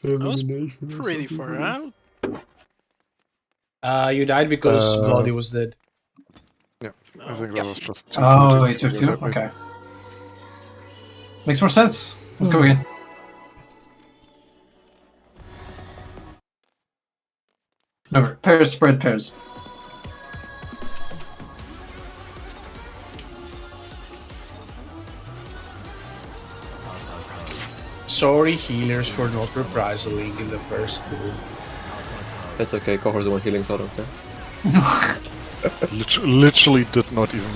was Elimination. or pretty something far like out. You died because Bloody was dead. that. Yeah, I Oh. think that was just two. Oh, beauties he took moving two? that way. Okay. Makes more sense. Let's go again. No, pairs, spread pairs. Sorry, healers, for not reprisaling in the first duel. That's okay, Cohor's the one healing, so I don't care. Literally did not even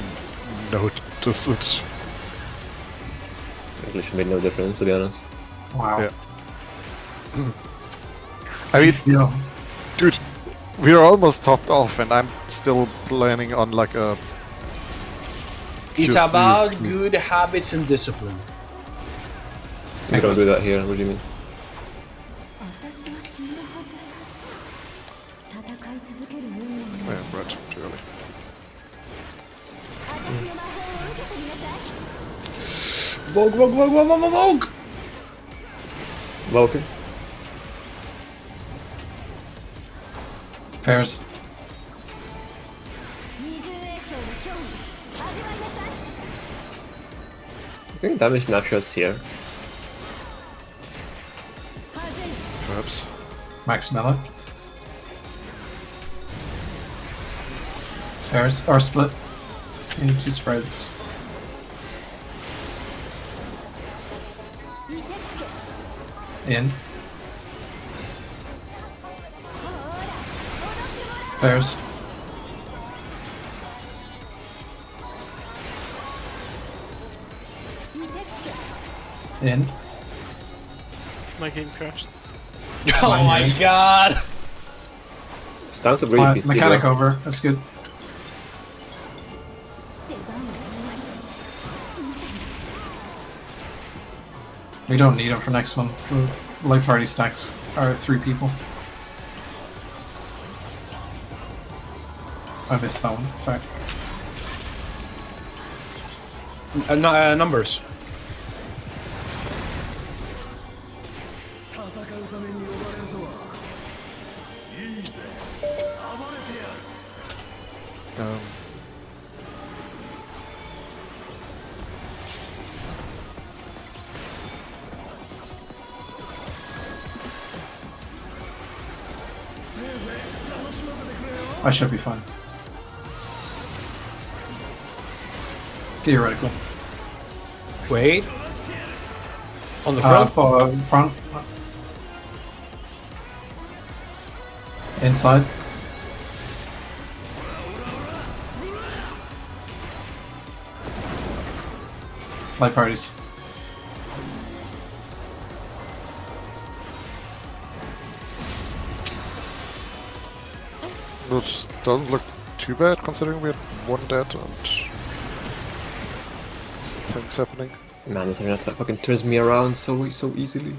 notice it. It literally made no difference, to be honest. Wow. Yeah. I mean, Yeah. dude, we're almost topped off, and I'm still planning on like a. It's Q3. about good habits and discipline. We don't do that here, what do you mean? Yeah, right, too early. Vogue, Vogue, Vogue, Vogue, Vogue, Vogue! Vulcan? Pairs. I think damage naturals here. Perhaps. Max Mellet. Pairs. Or split. You need two spreads. In. Pairs. In. My game crashed. Oh my god! It's time to breathe, PC, Mechanic bro. over. That's good. We don't need him for next one. The light party stacks are 3 people. I missed that one. Sorry. Numbers. Um, I should be fine. Theoretically. Wait. On the front? Front. Inside. Light parties. Which doesn't look too bad considering we had one dead and things happening. Man, this internet fucking turns me around so easily.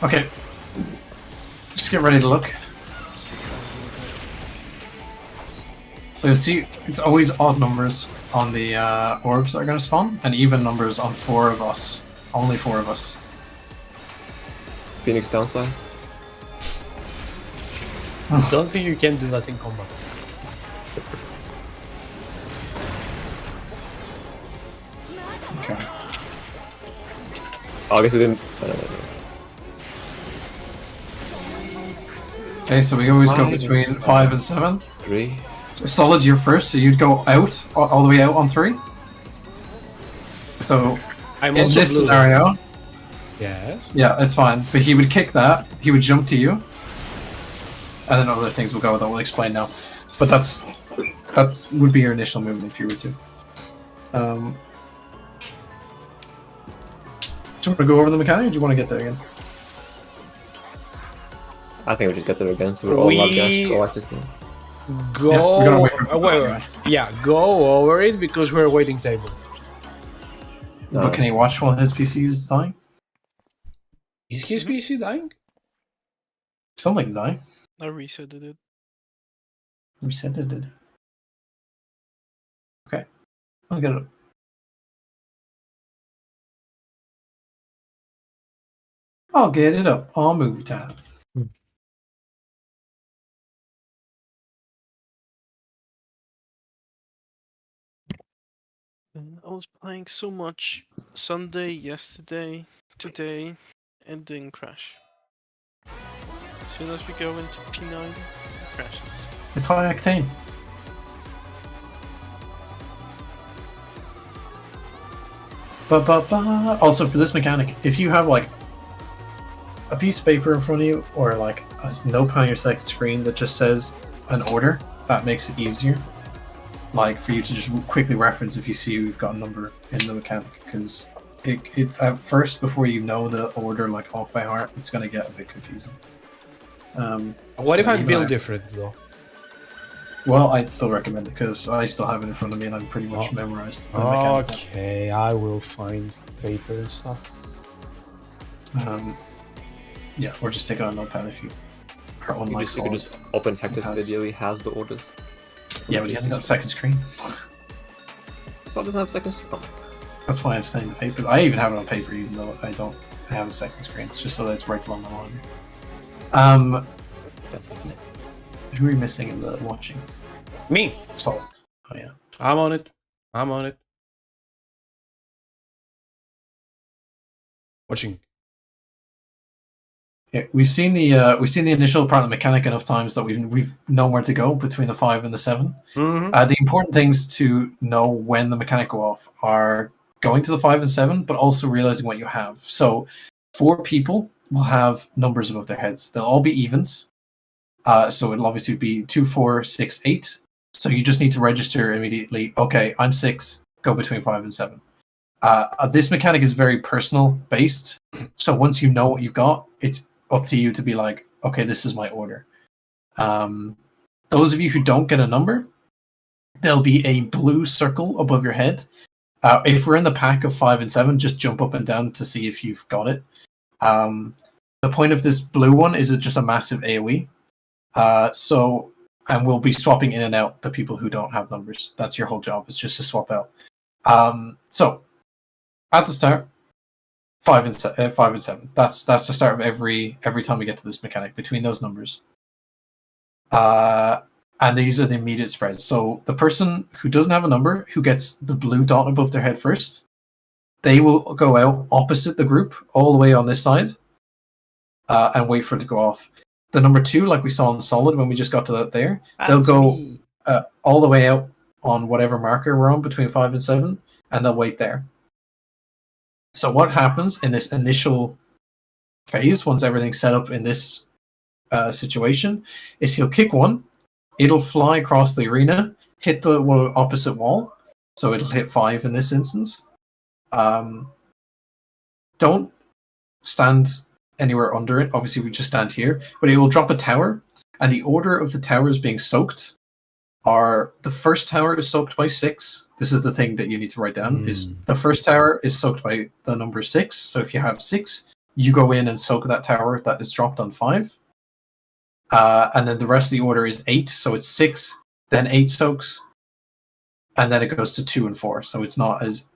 Okay. Just get ready to look. So you see, it's always odd numbers on the orbs that are going to spawn, and even numbers on 4 of us. Only 4 of us. Phoenix downside. Don't think you can do that in combat. Okay. Oh, I guess we didn't. Okay, so we always go 5 and between 7. 5 and 7. 3. So solid, you're first, so you'd go out, all the way out on 3. So, I'm in also this blue. scenario, Yes. yeah, that's fine. But he would kick that, he would jump to you, and then other things will go that we'll explain now. But that would be your initial movement if you were to. Do you want to go over the mechanic, or do you want to get there again? I think we just get there again, so we're all love guys. Go like this now. Go. Yeah, we're gonna wait for wait. Yeah, go over it because we're waiting table. No, But can he watch while his PC is dying? Is his PC dying? Sounds like he's dying. I resetted it. Reset it. I'll get it. I'll get it up on movie time. I was playing so much Sunday, yesterday, today, and didn't crash. As soon as we go into P90, it crashes. It's high octane. Also, for this mechanic, if you have like a piece of paper in front of you or like a notepad on your second screen that just says an order, that makes it easier. Like for you to just quickly reference if you see you've got a number in the mechanic, because it at first, before you know the order like off by heart, it's gonna get a bit confusing. What if I even build I- different though? Well, I'd still recommend it because I still have it in front of me and I'm pretty much memorized the mechanic. Okay, I will find paper and stuff. Yeah, or just take it on notepad if you are You unlike could just open Hector's has- video, he has the orders. Yeah, but he hasn't got a second screen. So it doesn't have seconds. Oh. That's why I'm saying the paper. I even have it on paper, even though I don't have a second screen. It's just so that it's right along the line. That's insane. Who are you missing in the watching? Me. Salt. Oh yeah. I'm on it. I'm on it. Watching. Yeah, we've seen the initial part of the mechanic enough times that we've known where to go between the 5 and the 7. Mm-hmm. The important things to know when the mechanic go off are going to the 5 and 7, but also realizing what you have. So 4 people will have numbers above their heads. They'll all be evens. So it'll obviously be 2, 4, 6, 8. So you just need to register immediately. Okay, I'm 6. Go between 5 and 7. This mechanic is very personal based. So once you know what you've got, it's up to you to be like, okay, this is my order. Those of you who don't get a number, there'll be a blue circle above your head. If we're in the pack of 5 and 7, just jump up and down to see if you've got it. The point of this blue one is it's just a massive AoE. And we'll be swapping in and out the people who don't have numbers. That's your whole job. It's just to swap out. So at the start, 5 and 7. That's the start of every time we get to this mechanic between those numbers. And these are the immediate spreads. So the person who doesn't have a number, who gets the blue dot above their head first, they will go out opposite the group all the way on this side, and wait for it to go off. The number 2, like we saw in Solid when we just got to that there, they'll go all the way out on whatever marker we're on between 5 and 7, and they'll wait there. So what happens in this initial phase, once everything's set up in this situation, is he'll kick one, it'll fly across the arena, hit the opposite wall, so it'll hit 5 in this instance. Don't stand anywhere under it. Obviously, we just stand here, but it will drop a tower, and the order of the towers being soaked are: the first tower is soaked by 6. This is the thing that you need to write down. Is the first tower is soaked by the number 6. So if you have 6, you go in and soak that tower that is dropped on 5. And then the rest of the order is 8. So it's 6, then 8 soaks, and then it goes to 2 and 4. So it's not as,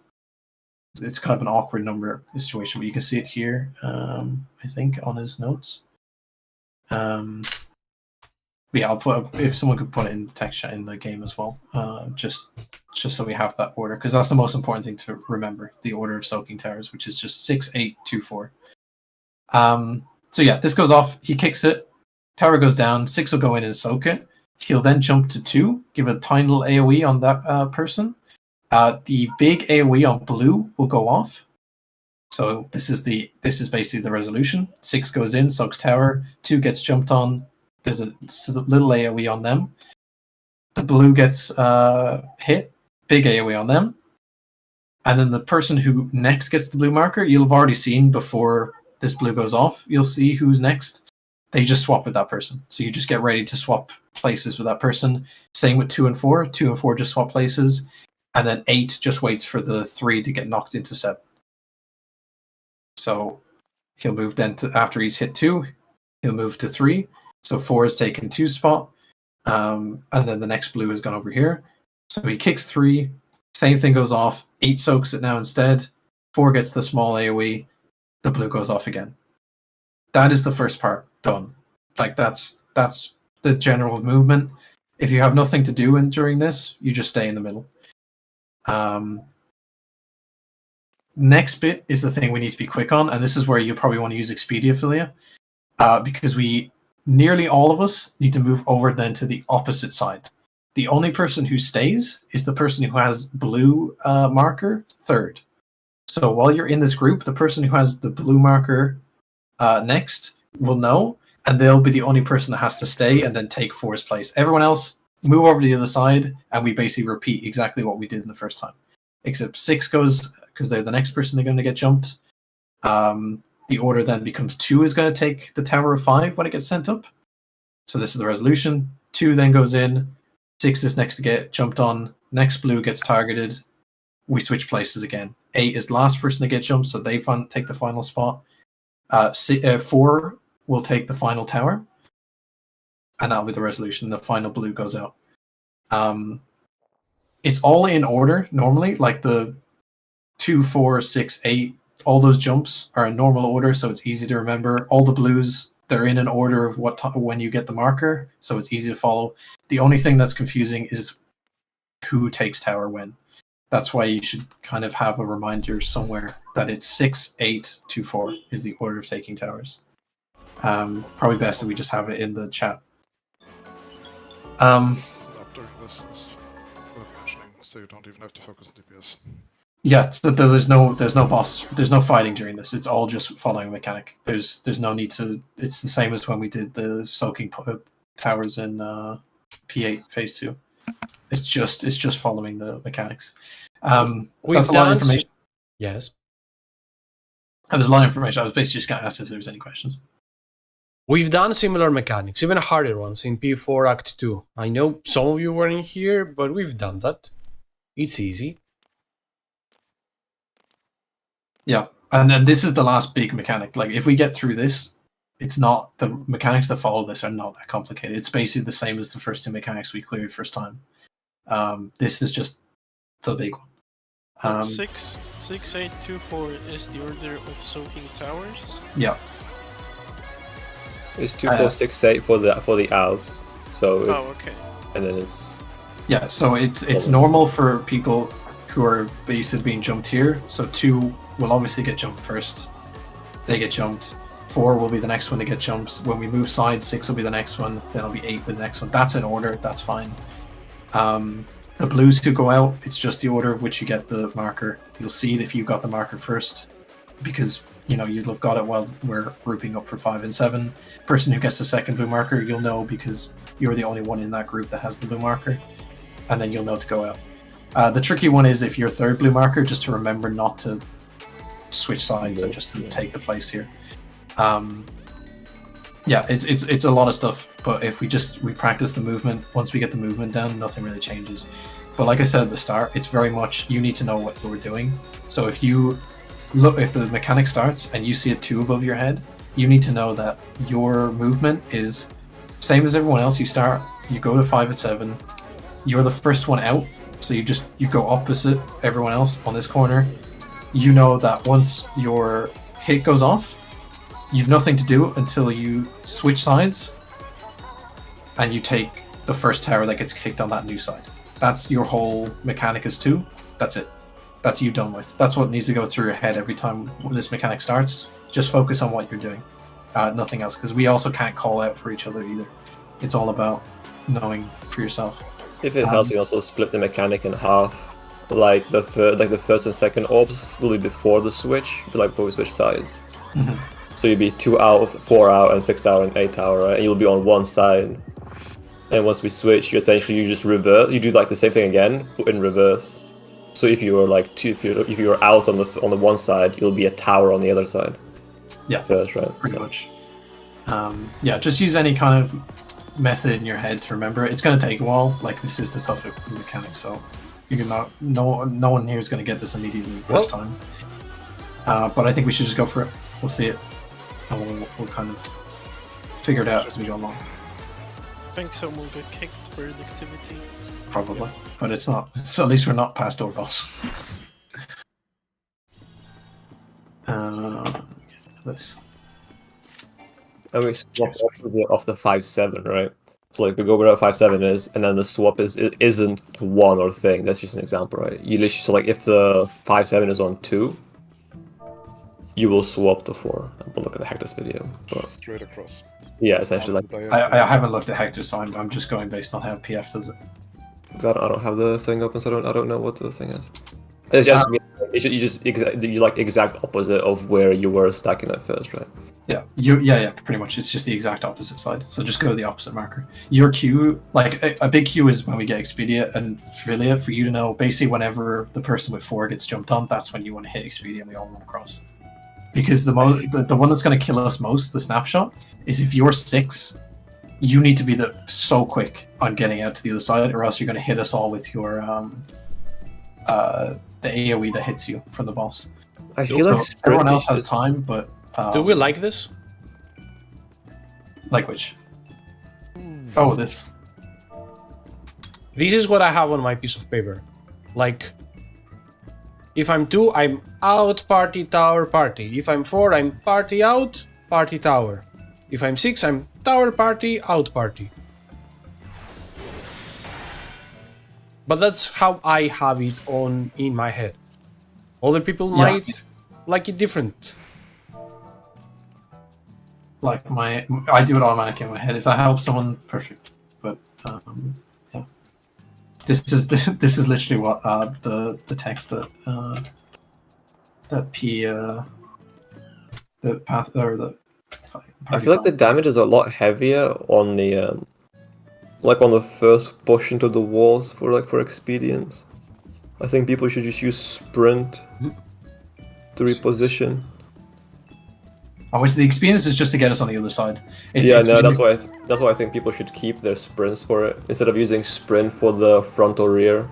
it's kind of an awkward number situation, but you can see it here, I think, on his notes. But yeah, I'll put, if someone could put it in the text chat in the game as well, just so we have that order, because that's the most important thing to remember: the order of soaking towers, which is just 6, 8, 2, 4. So yeah, this goes off. He kicks it. Tower goes down. 6 will go in and soak it. He'll then jump to 2, give a tiny little AoE on that person. The big AoE on blue will go off. So this is basically the resolution. 6 goes in, soaks tower. 2 gets jumped on. There's a little AoE on them. The blue gets hit. Big AoE on them. And then the person who next gets the blue marker, you'll have already seen before this blue goes off. You'll see who's next. They just swap with that person. So you just get ready to swap places with that person. Same with 2 and 4. 2 and 4 just swap places. And then 8 just waits for the 3 to get knocked into 7. So he'll move then to, after he's hit 2, he'll move to 3. So 4 is taken 2 spot. And then the next blue has gone over here. So he kicks 3, Same thing goes off. 8 soaks it now instead. 4 gets the small AoE. The blue goes off again. That is the first part done. Like that's the general movement. If you have nothing to do during this, you just stay in the middle. Next bit is the thing we need to be quick on, and this is where you probably want to use Expediophilia, because nearly all of us need to move over then to the opposite side. The only person who stays is the person who has blue marker third. So while you're in this group, the person who has the blue marker next will know, and they'll be the only person that has to stay and then take 4's place. Everyone else, move over to the other side, and we basically repeat exactly what we did in the first time. Except 6 goes, because they're the next person they're going to get jumped. The order then becomes 2 is going to take the Tower of 5 when it gets sent up. So this is the resolution. 2 then goes in. 6 is next to get jumped on. Next blue gets targeted. We switch places again. 8 is the last person to get jumped, so they take the final spot. 4 will take the final tower. And that'll be the resolution. The final blue goes out. It's all in order normally, like the 2, 4, 6, 8, all those jumps are in normal order, so it's easy to remember. All the blues, they're in an order of when you get the marker, so it's easy to follow. The only thing that's confusing is who takes tower when. That's why you should kind of have a reminder somewhere that it's 6, 8, 2, 4 is the order of taking towers. Probably best that we just have it in the chat. This is an after. This is worth mentioning, so you don't even have to focus on DPS. Yeah, so there's no boss, there's no fighting during this. It's all just following a mechanic. There's no need to. It's the same as when we did the soaking towers in P8 phase 2. It's just following the mechanics. That's a lot of information. Yes. There's a lot of information. I was basically just going to ask if there was any questions. We've done similar mechanics, even harder ones in P4 Act 2. I know some of you weren't here, but we've done that. It's easy. Yeah, and then this is the last big mechanic. Like, if we get through this, it's not, the mechanics that follow this are not that complicated. It's basically the same as the first 2 mechanics we cleared first time. This is just the big one. 6, 8, 2, 4 is the order of soaking towers. Yeah. It's 2, 4, 6, 8 for the outs. So. Okay. And then it's. Yeah, so it's normal for people who are basically being jumped here. So 2 will obviously get jumped first. They get jumped. 4 will be the next one to get jumped. When we move side, 6 will be the next one. Then it'll be 8 with the next one. That's in order. That's fine. The blues could go out. It's just the order of which you get the marker. You'll see it if you got the marker first, because you'll have got it while we're grouping up for 5 and 7. Person who gets the second blue marker, you'll know because you're the only one in that group that has the blue marker, and then you'll know to go out. The tricky one is if you're third blue marker, just to remember not to switch sides and just to take the place here. Yeah, it's a lot of stuff, but if we practice the movement, once we get the movement down, nothing really changes. But like I said at the start, it's very much you need to know what we're doing. So if the mechanic starts and you see a 2 above your head, you need to know that your movement is same as everyone else. You go to 5 and 7, you're the first one out, so you go opposite everyone else on this corner. You know that once your hit goes off, you've nothing to do until you switch sides and you take the first tower that gets kicked on that new side. That's your whole mechanic is 2. That's it. That's you done with. That's what needs to go through your head every time this mechanic starts. Just focus on what you're doing. Nothing else, because we also can't call out for each other either. It's all about knowing for yourself. If it helps, you also split the mechanic in half. Like the first and second orbs will be before the switch, before we switch sides. Mm-hmm. So you'll be 2 out, 4 out, and 6 tower and 8 tower, right? And you'll be on one side. And once we switch, you just reverse. You do the same thing again, but in reverse. So if you were if you were out on the one side, you'll be a tower on the other side. Yeah, first, right? Pretty much. Yeah, just use any kind of method in your head to remember it. It's going to take a while. This is the tough mechanic, so you can no one here is going to get this immediately first time. But I think we should just go for it. We'll see it, and we'll kind of figure it out as we go along. I think someone will get kicked. upgrade activity. Probably, but it's not. So at least we're not past door boss. This. And we swap off the 5-7, right? So like we go where that 5-7 is, and then the swap isn't one or thing. That's just an example, right? You literally, so like if the 5-7 is on 2, you will swap to 4. We'll look at the Hector's video. But Straight across. yeah, essentially like I haven't looked at Hector, so I'm just going based on how PF does it. I don't have the thing open, so I don't know what the thing is. It's just you like exact opposite of where you were stacking at first, right? Yeah, pretty much. It's just the exact opposite side. So just go to the opposite marker. Your queue, like a big queue, is when we get Expedia and Filia. For you to know, basically, whenever the person with 4 gets jumped on, that's when you want to hit Expedia, and we all run across. Because the one that's going to kill us most, the snapshot, is if you're 6, you need to be so quick on getting out to the other side, or else you're going to hit us all with your the AoE that hits you from the boss. I feel So like everyone else has time, but Do we like this? like which? Oh, this. This is what I have on my piece of paper. Like, if I'm 2, I'm out, party, tower, party. If I'm 4, I'm party, out, party, tower. If I'm 6, I'm tower, party, out, party. But that's how I have it in my head. Other people might like it different. Like I do it automatically in my head. If that helps someone, perfect. But yeah, this is literally what the text that the path or the. I feel like the damage is a lot heavier on the like on the first push into the walls for expedience. I think people should just use sprint to reposition. Which the experience is just to get us on the other side. That's why I think people should keep their sprints for it instead of using sprint for the front or rear.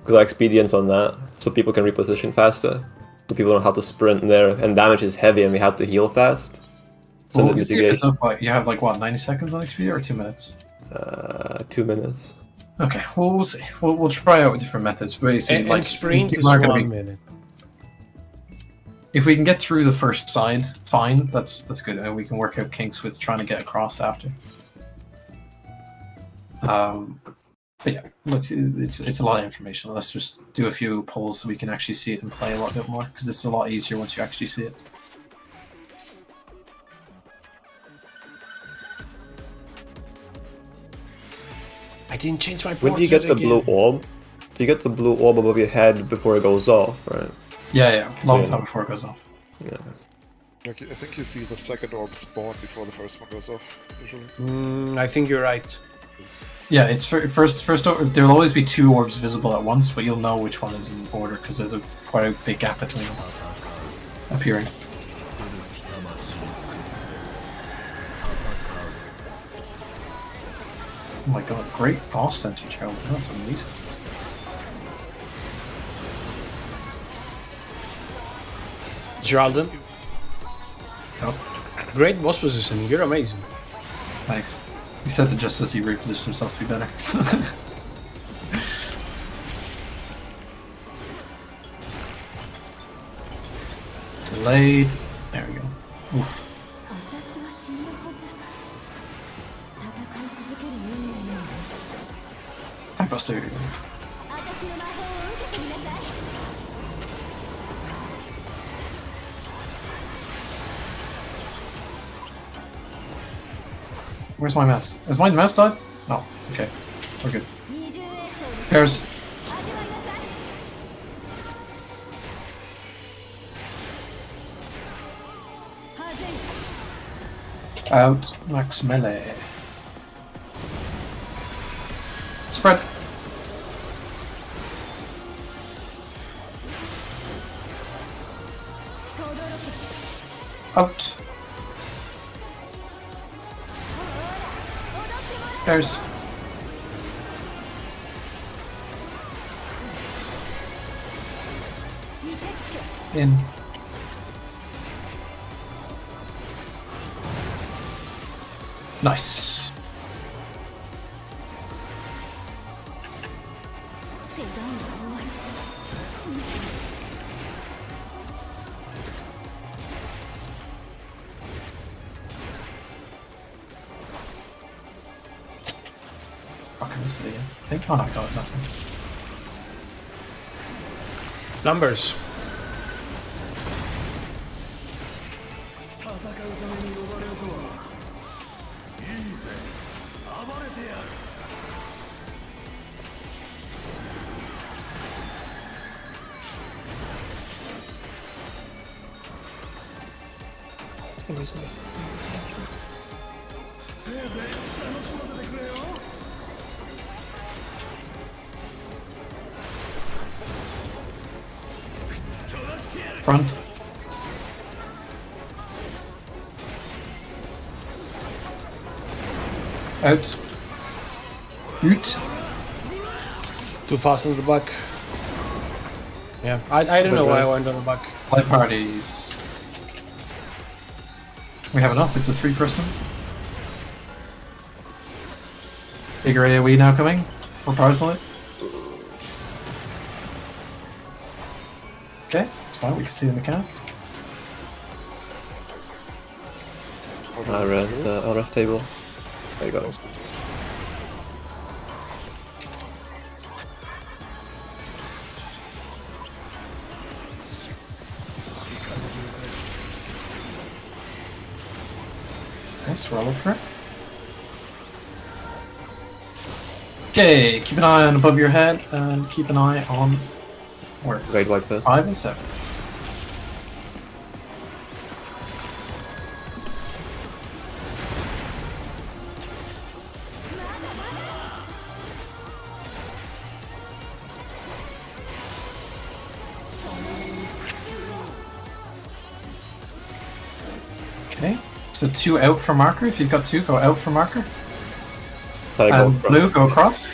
Because expedience on that, so people can reposition faster. So people don't have to sprint there, and damage is heavy, and we have to heal fast. So well, see if it's up, you have like what, 90 seconds on Expedia or 2 minutes? 2 minutes. Okay, well we'll see. We'll try out different methods. Basically, And sprint is 1 minute. If we can get through the first side, fine. That's good. And we can work out kinks with trying to get across after. But yeah, look, it's a lot of information. Let's just do a few polls so we can actually see it and play a lot bit more, because it's a lot easier once you actually see it. I didn't change my When do you get the blue orb? Do you get the blue orb above your head before it goes off, right? Yeah, long time before it goes off. Yeah. Okay, I think you see the second orb spawn before the first one goes off, usually. I think you're right. Yeah, it's first. There will always be 2 orbs visible at once, but you'll know which one is in order because there's quite a big gap between them appearing. Oh my god, great boss center, Gerald. That's amazing. Geraldine, Oh, great boss positioning. You're amazing. nice. He said that just as he repositioned himself to be better. Delayed. There we go. Oof. Time Buster. Where's my mouse? Is my mouse died? Oh, okay. We're good. Pairs. Out. Max melee. Spread. Out. Pairs. In. Nice. Fucking see it. I think. Oh no, I got it. Nothing. Numbers. Front. Out. Ut. Too fast on the back. Yeah, I don't know why I went on the back. Light parties. We have enough. It's a 3-person. Bigger AoE now coming. For power slide. Okay, it's fine. We can see the mechanic. I'll rest table. There you go. Nice, roll up for it. Okay, keep an eye on above your head and keep an eye on where? Great white first. 5 and 7. Okay, so 2 out for marker. If you've got 2, go out for marker. So I go And across. blue, go across.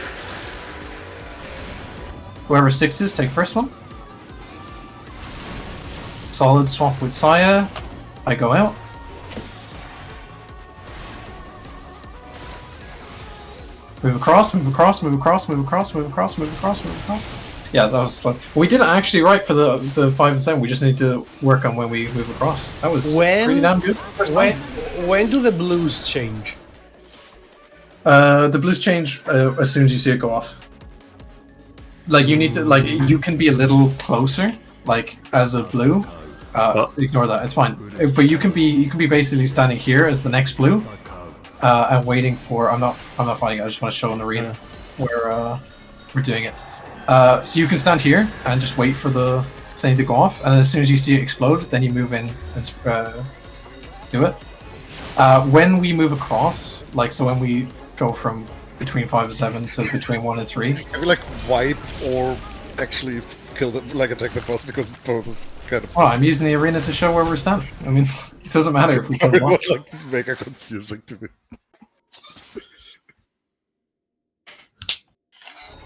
Whoever 6 is, take first one. Solid swap with Saya. I go out. Move across, move across, move across, move across, move across, move across, move across. Yeah, that was like we did it actually right for the 5 and 7. We just need to work on when we move across. That was pretty damn good. First time. When do the blues change? The blues change as soon as you see it go off. Like you need to you can be a little closer, like as a blue. Ignore that, it's fine. But you can be basically standing here as the next blue, and waiting for. I'm not fighting. I just want to show an arena where we're doing it. So you can stand here and just wait for the thing to go off, and as soon as you see it explode, then you move in and do it. When we move across, so when we go from between 5 and 7 to between 1 and 3. Can we like wipe or actually kill them, like attack the boss, because both is kind of. Well, I'm using the arena to show where we're standing. I mean, it doesn't matter if we kill It them off. was like mega confusing to me.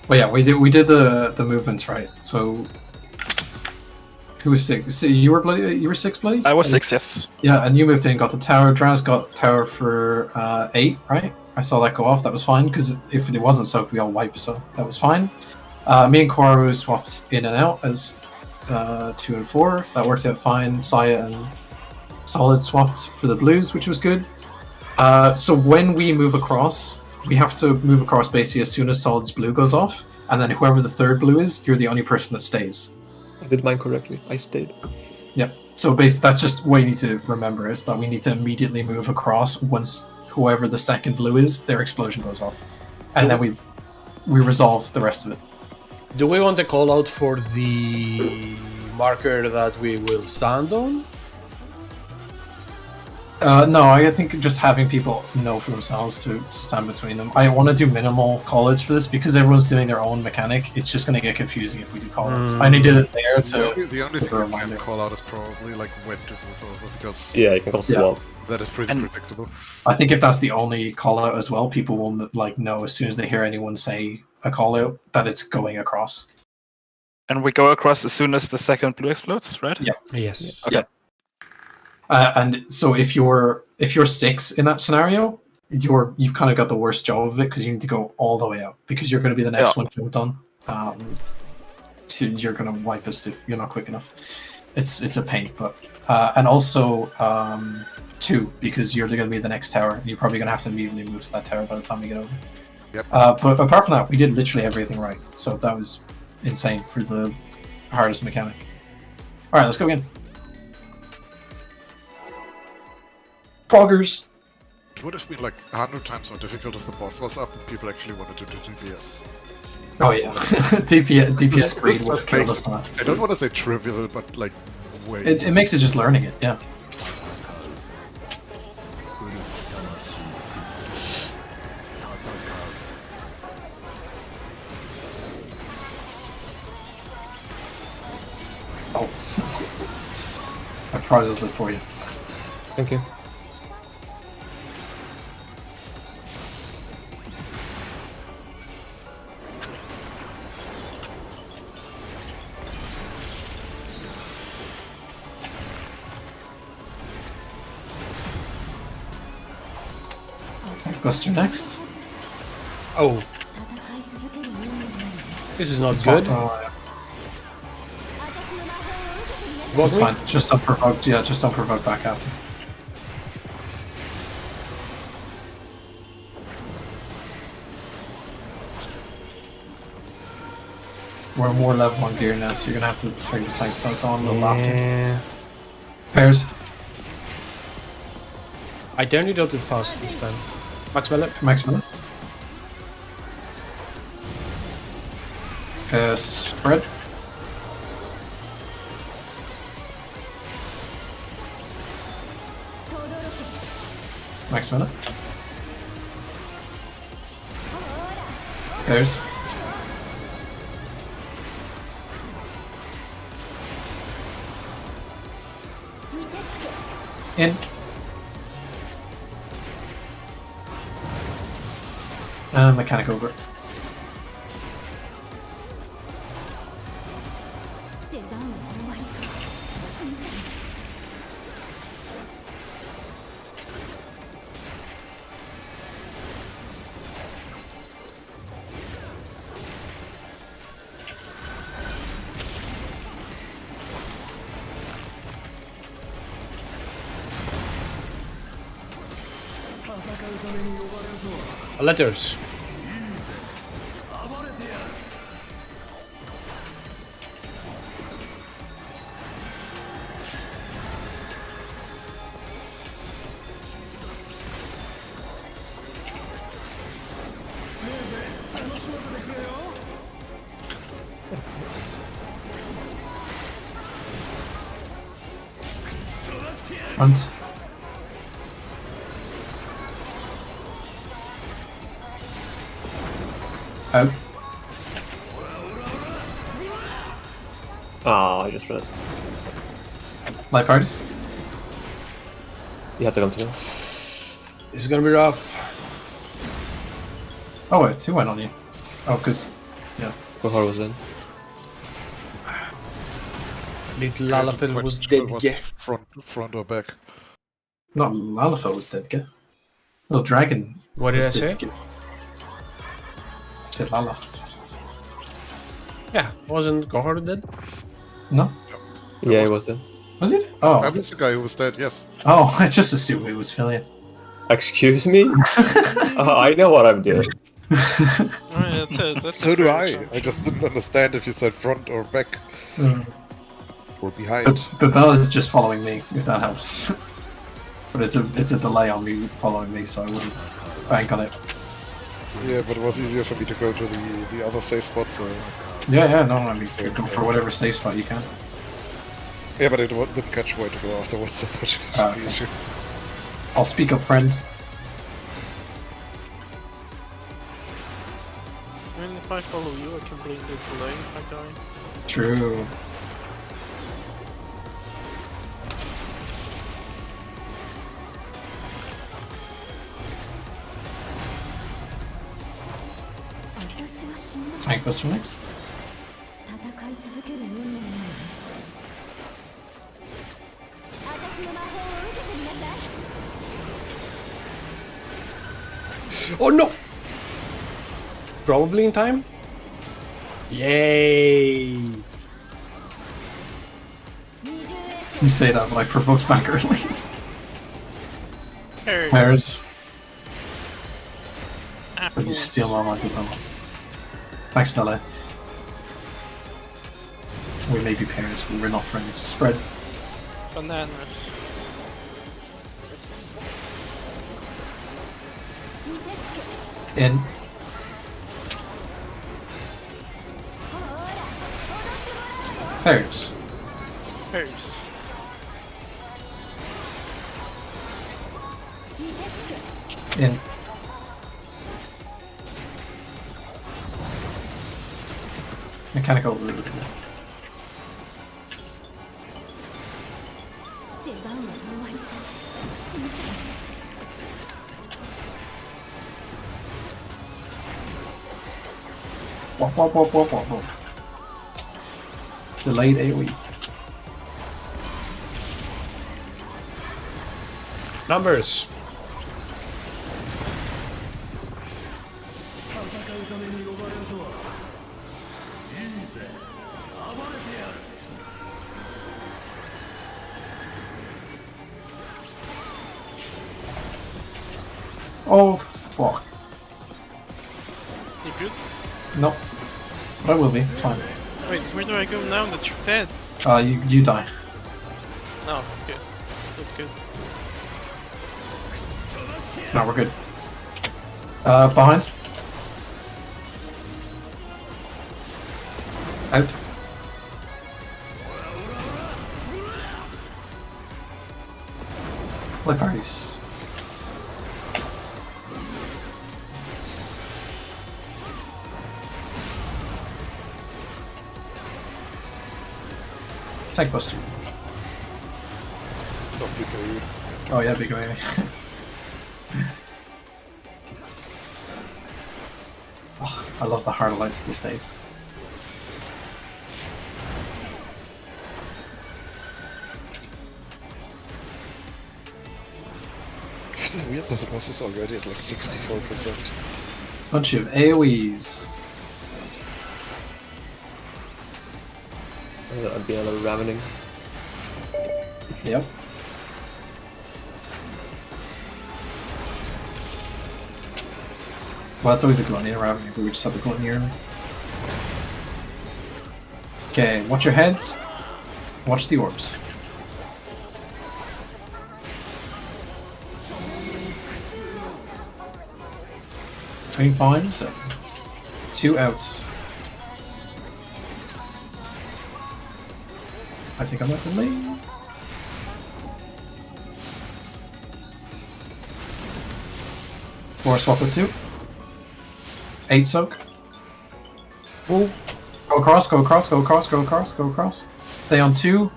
Well, yeah, we did the movements right. So who was 6? So you were bloody. You were 6 bloody. I was 6, yes. Yeah, and you moved in, got the tower. Draz got tower for 8, right? I saw that go off. That was fine because if it wasn't soaked, we all wiped, so that was fine. Me and Koru swapped in and out as 2 and 4. That worked out fine. Saya and Solid swapped for the blues, which was good. So when we move across, we have to move across basically as soon as Solid's blue goes off, and then whoever the third blue is, you're the only person that stays. I did mine correctly. I stayed. Yep. So basically, that's just what you need to remember is that we need to immediately move across once whoever the second blue is, their explosion goes off, and then we resolve the rest of it. Do we want to call out for the marker that we will stand on? No, I think just having people know for themselves to stand between them. I want to do minimal call-outs for this because everyone's doing their own mechanic. It's just going to get confusing if we do call-outs. I only did it there to... The only thing a I reminder. can call out is probably like when to move over, because Yeah, you can call swap. that is pretty And- predictable. I think if that's the only call-out as well, people will know as soon as they hear anyone say a call-out that it's going across. And we go across as soon as the second blue explodes, right? Yeah. Yes. Okay. And so if you're 6 in that scenario, you've kind of got the worst job of it because you need to go all the way out because you're going to be the next Yeah. one jumped on. you're gonna wipe us if you're not quick enough. It's a pain, but and also 2 because you're gonna be the next tower, and you're probably gonna have to immediately move to that tower by the time we get over. Yep. But apart from that, we did literally everything right, so that was insane for the hardest mechanic. All right, let's go again. Poggers. It would have been like 100 times more difficult if the boss was up and people actually wanted to do DPS. Oh yeah, DPS grade This would have killed makes, us now. I don't want to say trivial, but like way. It makes it just learning it, yeah. Oh. I prize it for you. Thank you. Buster next. Oh. This is not It's good. fine. Oh, yeah. What It's fine. Just unprovoked. Yeah, just unprovoked back after. We're more level 1 gear now, so you're gonna have to take the tank stance on a little after. Yeah. Pairs. I don't need to do fast this time. Max Mallet. Max minute. Spread. Max minute. Pairs. In. Mechanic over. Letters. Front. Out. Ah, I just realized. Light parties. You have to come to me. This is gonna be rough. Oh wait, 2 went on you. Oh, because Kohar was in. Little Yeah, Lalafell but was it dead. was Yeah. front or back. not Lalafell was dead, yeah. No, Dragon. What did I was say? dead. I said Lala. Yeah, wasn't Kohar dead? No? Yeah, he was in. Was it? I Oh. was the guy who was dead, yes. Oh, I just assumed it was Philly. Excuse me? I know what I'm doing. Alright, that's So a do fair I. assumption. I just didn't understand if you said front or back or behind. But Bella's just following me, if that helps. But it's a delay on me following me, so I wouldn't bank on it. Yeah, but it was easier for me to go to the other safe spot, so... Yeah, no, I mean, you go for whatever safe spot you can. Yeah, but it didn't catch where to go afterwards, that's what Ah, the okay. issue. I'll speak up, friend. I mean, if I follow you, I can blink the delay if I die. True. Tank Buster next. Oh no! Probably in time? Yay! You say that, but I provoked back early. Pairs. Pairs. But Apple. you steal all my people. Thanks, Bella. We may be pairs, but we're not friends. Spread. Bananas. In. Pairs. Pairs. In. Mechanical root. Wop, wop, wop, wop, wop, wop. Delayed AoE. Numbers. Oh, fuck. You good? No. But I will be, it's fine. Wait, where do I go now that you're dead? You die. No, good. That's good. No, we're good. Behind. Out. Play parties. Tank buster. Not BKU. Oh yeah, big baby. Oh, I love the hard lights these days. It's weird that the boss is already at like 64%. Bunch of AoEs. I'd be another ravening. Yep. Well, that's always a gluttony around here, but we just have the gluttony early. Okay, watch your heads. Watch the orbs. Doing fine, so 2 outs. I think I'm at the lane. Four swap with 2. 8 soak. Move. Go across, go across, go across, go across, go across. Stay on 2.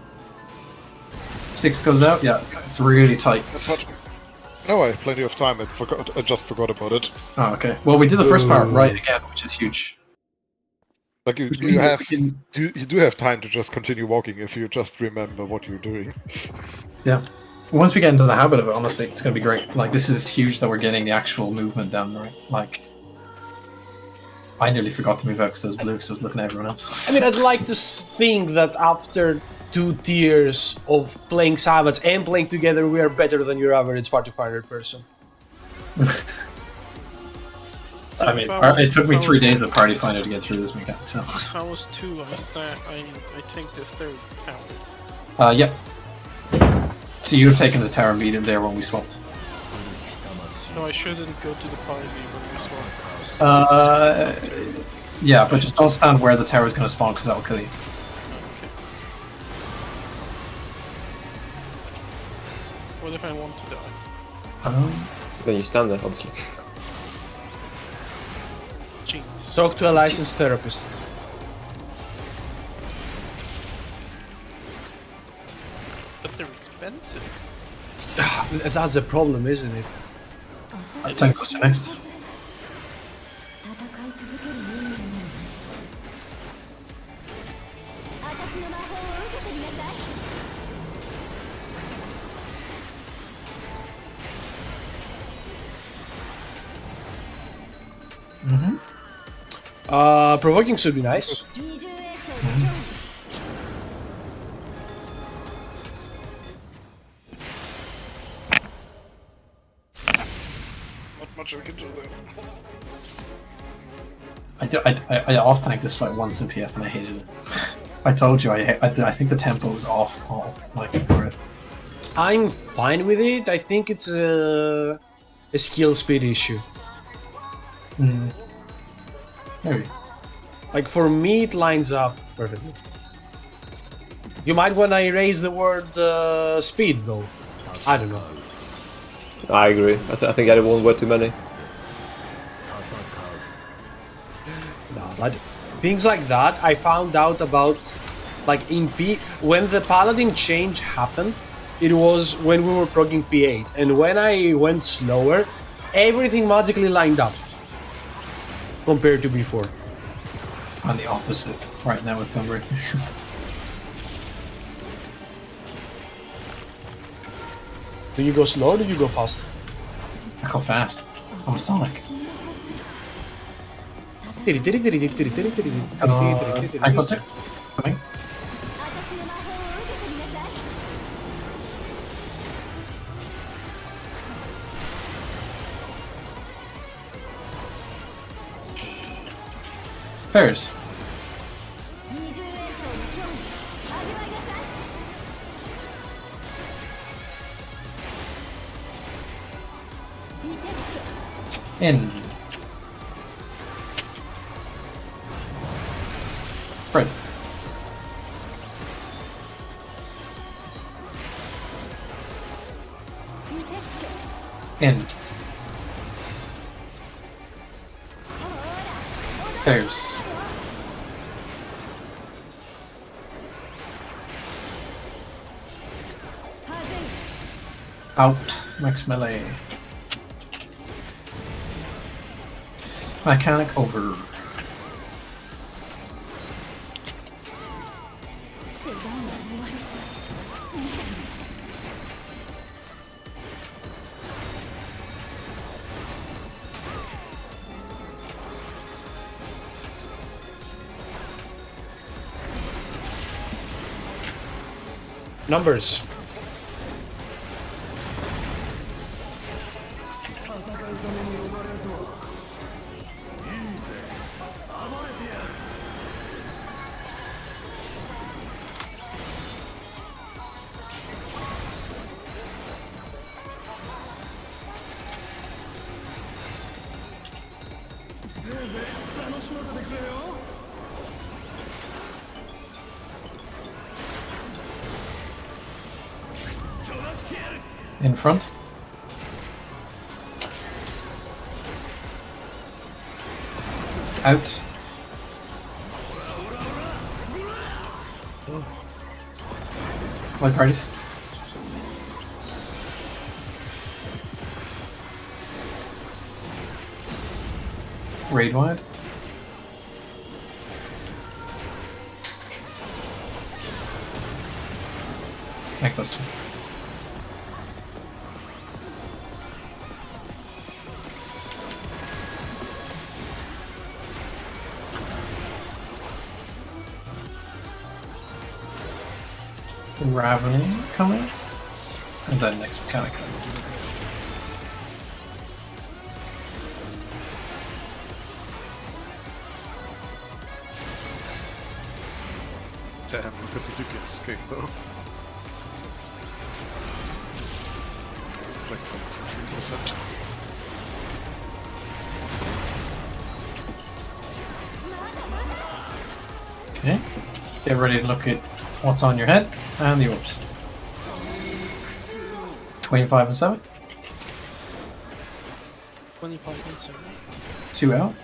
6 goes out. Yeah, it's really tight. But no, I have plenty of time. I just forgot about it. Oh, okay. Well, we did the first part right again, which is huge. Like you Which means that we can- you do have time to just continue walking if you just remember what you're doing. Yeah. Once we get into the habit of it, honestly, it's going to be great. Like, this is huge that we're getting the actual movement down the right. Like, I nearly forgot to move out because I was blue because I was looking at everyone else. I mean, I'd like to think that after 2 tiers of playing Savage and playing together, we are better than your average party finder person. I mean, it took me 3 days of party finder to get through this mechanic, so. If I was 2, I take the 3rd tower. Yep. So you have taken the tower and beat him there when we swapped. No, I shouldn't go to the party when we swap. Yeah, but just don't stand where the tower is going to spawn because that will kill you. Okay. What if I want to die? Then you stand there, obviously. Jeez. Talk to a licensed therapist. But they're expensive. That's a problem, isn't it? Tank question next. Provoking should be nice. Not much I can do there. I off-tanked this fight once in PF and I hated it. I told you, I think the tempo was off, like, for it. I'm fine with it. I think it's a skill speed issue. Maybe. Like for me, it lines up perfectly. You might want to erase the word speed, though. I don't know. I agree. I think everyone were too many. No, but things like that I found out about, like in P. When the Paladin change happened, it was when we were progging P8, and when I went slower, everything magically lined up compared to before. On the opposite right now with Gunbreaker. Do you go slow or do you go fast? I go fast. I'm a Sonic. I contact. Coming. Pairs. In. Right. In. Pairs. Out. Max melee. Mechanic over. Numbers. In front. Out. White parties. Raid wide. Tank buster. Ravening coming, and then next mechanic coming. Damn, look at the DPS scale though. It's like 23%. Okay, get ready to look at what's on your head and the orbs. 25 and 7. 25 and 7. 2 out.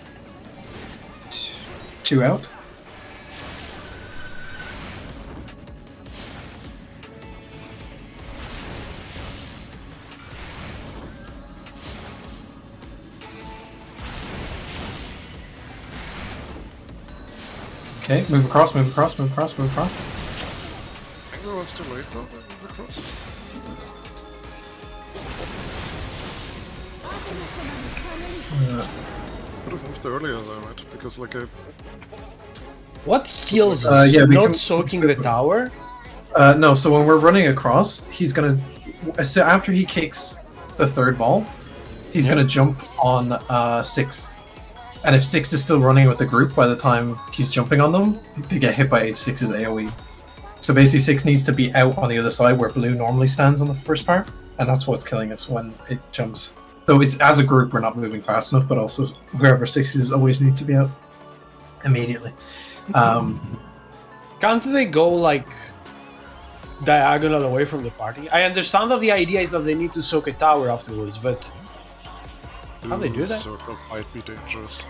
2 out. Okay, move across, move across, move across, move across. I think that was too late though, move across. But should have moved earlier though, right? Because like What kills us? yeah, we Not can- soaking the tower? No, so when we're running across, he's gonna. So after he kicks the third ball, he's gonna jump on 6. And if 6 is still running with the group by the time he's jumping on them, they get hit by 6's AoE. So basically 6 needs to be out on the other side where blue normally stands on the first part, and that's what's killing us when it jumps. So it's as a group we're not moving fast enough, but also wherever 6 is always need to be out immediately. Can't they go like diagonal away from the party? I understand that the idea is that they need to soak a tower afterwards, but how they do that? Circle might be dangerous.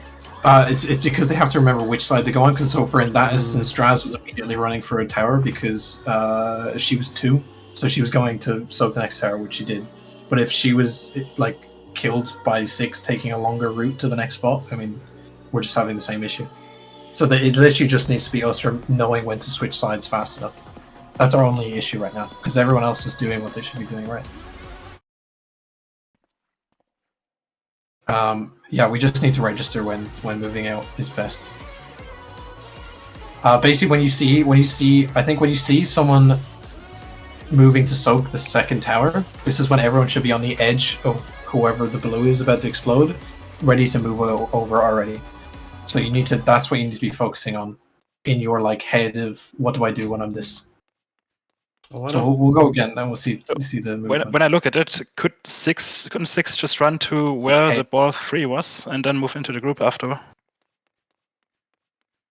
It's because they have to remember which side to go on. Because so for in that instance, Straz was immediately running for a tower because she was 2, so she was going to soak the next tower, which she did. But if she was like killed by 6, taking a longer route to the next spot, I mean, we're just having the same issue. So that it literally just needs to be us from knowing when to switch sides fast enough. That's our only issue right now, because everyone else is doing what they should be doing right. Yeah, we just need to register when moving out is best. Basically, when you see someone moving to soak the second tower, this is when everyone should be on the edge of whoever the blue is about to explode, ready to move over already. So you need to. That's what you need to be focusing on in your like head of what do I do when I'm this. So we'll go again, and we'll see the movement. When I look at it, couldn't six just run to where Okay. the ball 3 was and then move into the group after?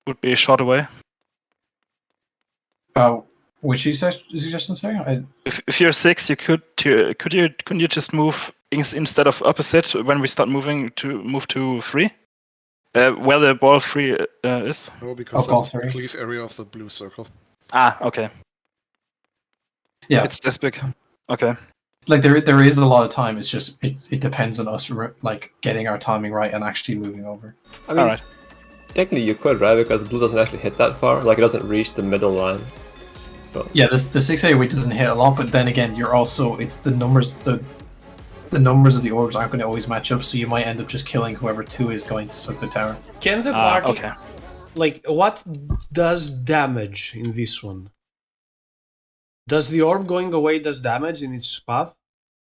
Would be a short away. Which suggestion, sorry? If you're 6, you couldn't you just move instead of opposite when we start moving to move to 3? Where the ball 3 is? No, because ball that's the 3. cleave area of the blue circle. Ah, okay. Yeah, It's this big. Okay. like there is a lot of time. It's just it depends on us like getting our timing right and actually moving over. I mean, All right. technically you're quite right because blue doesn't actually hit that far. Like it doesn't reach the middle line. Yeah, the 6 AoE doesn't hit a lot, but then again, you're also it's the numbers the numbers of the orbs aren't going to always match up, so you might end up just killing whoever 2 is going to soak the tower. Can the party Okay. like what does damage in this one? Does the orb going away does damage in its path?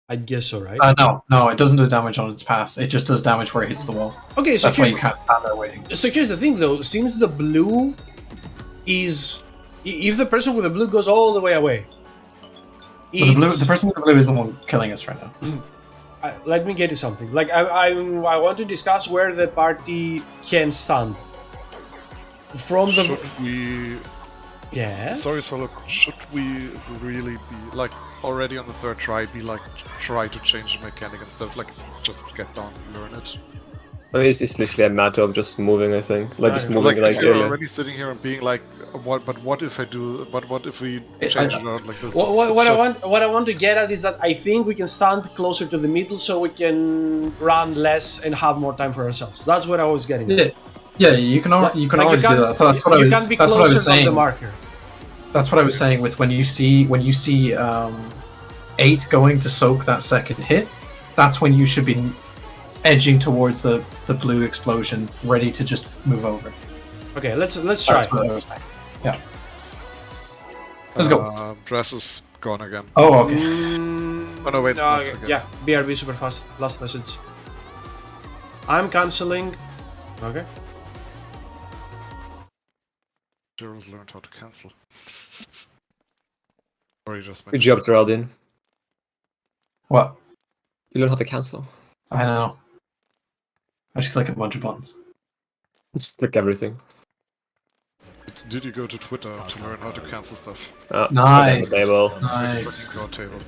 I'd guess so, right? No, it doesn't do damage on its path. It just does damage where it hits the wall. Okay, so That's why you can't stand there waiting. So here's the thing, though. Since the blue is, if the person with the blue goes all the way away, But the person with the blue is the one killing us right now. let me get you something. Like I want to discuss where the party can stand. From the Should we? yes. Sorry, Solo. Should we really be like already on the third try? Try to change the mechanic instead of like just get down and learn it. I mean, it's literally a matter of just moving. I think, like just Right. moving Like like if you're earlier. already sitting here and being like, what? But what if I do? But what if we change it around like this? What I want to get at is that I think we can stand closer to the middle so we can run less and have more time for ourselves. That's what I was getting at. Yeah, you can already do that. So that's what I you was. can be That's what I closer was than the saying. marker. That's what I was saying with when you see 8 going to soak that second hit. That's when you should be edging towards the blue explosion, ready to just move over. Okay, let's try. That's what I was saying. Yeah. Let's go. Dress is gone again. Oh, okay. Oh no, wait. No, not again. yeah, BRB super fast. Last message. I'm canceling. Okay. Gerald learned how to cancel. Or you just Good job, Geraldine. What? You learn how to cancel. I know. I just click a bunch of buttons. Just click everything. Did you go to Twitter to learn how to cancel stuff? Nice. Table. Nice. Fucking God table.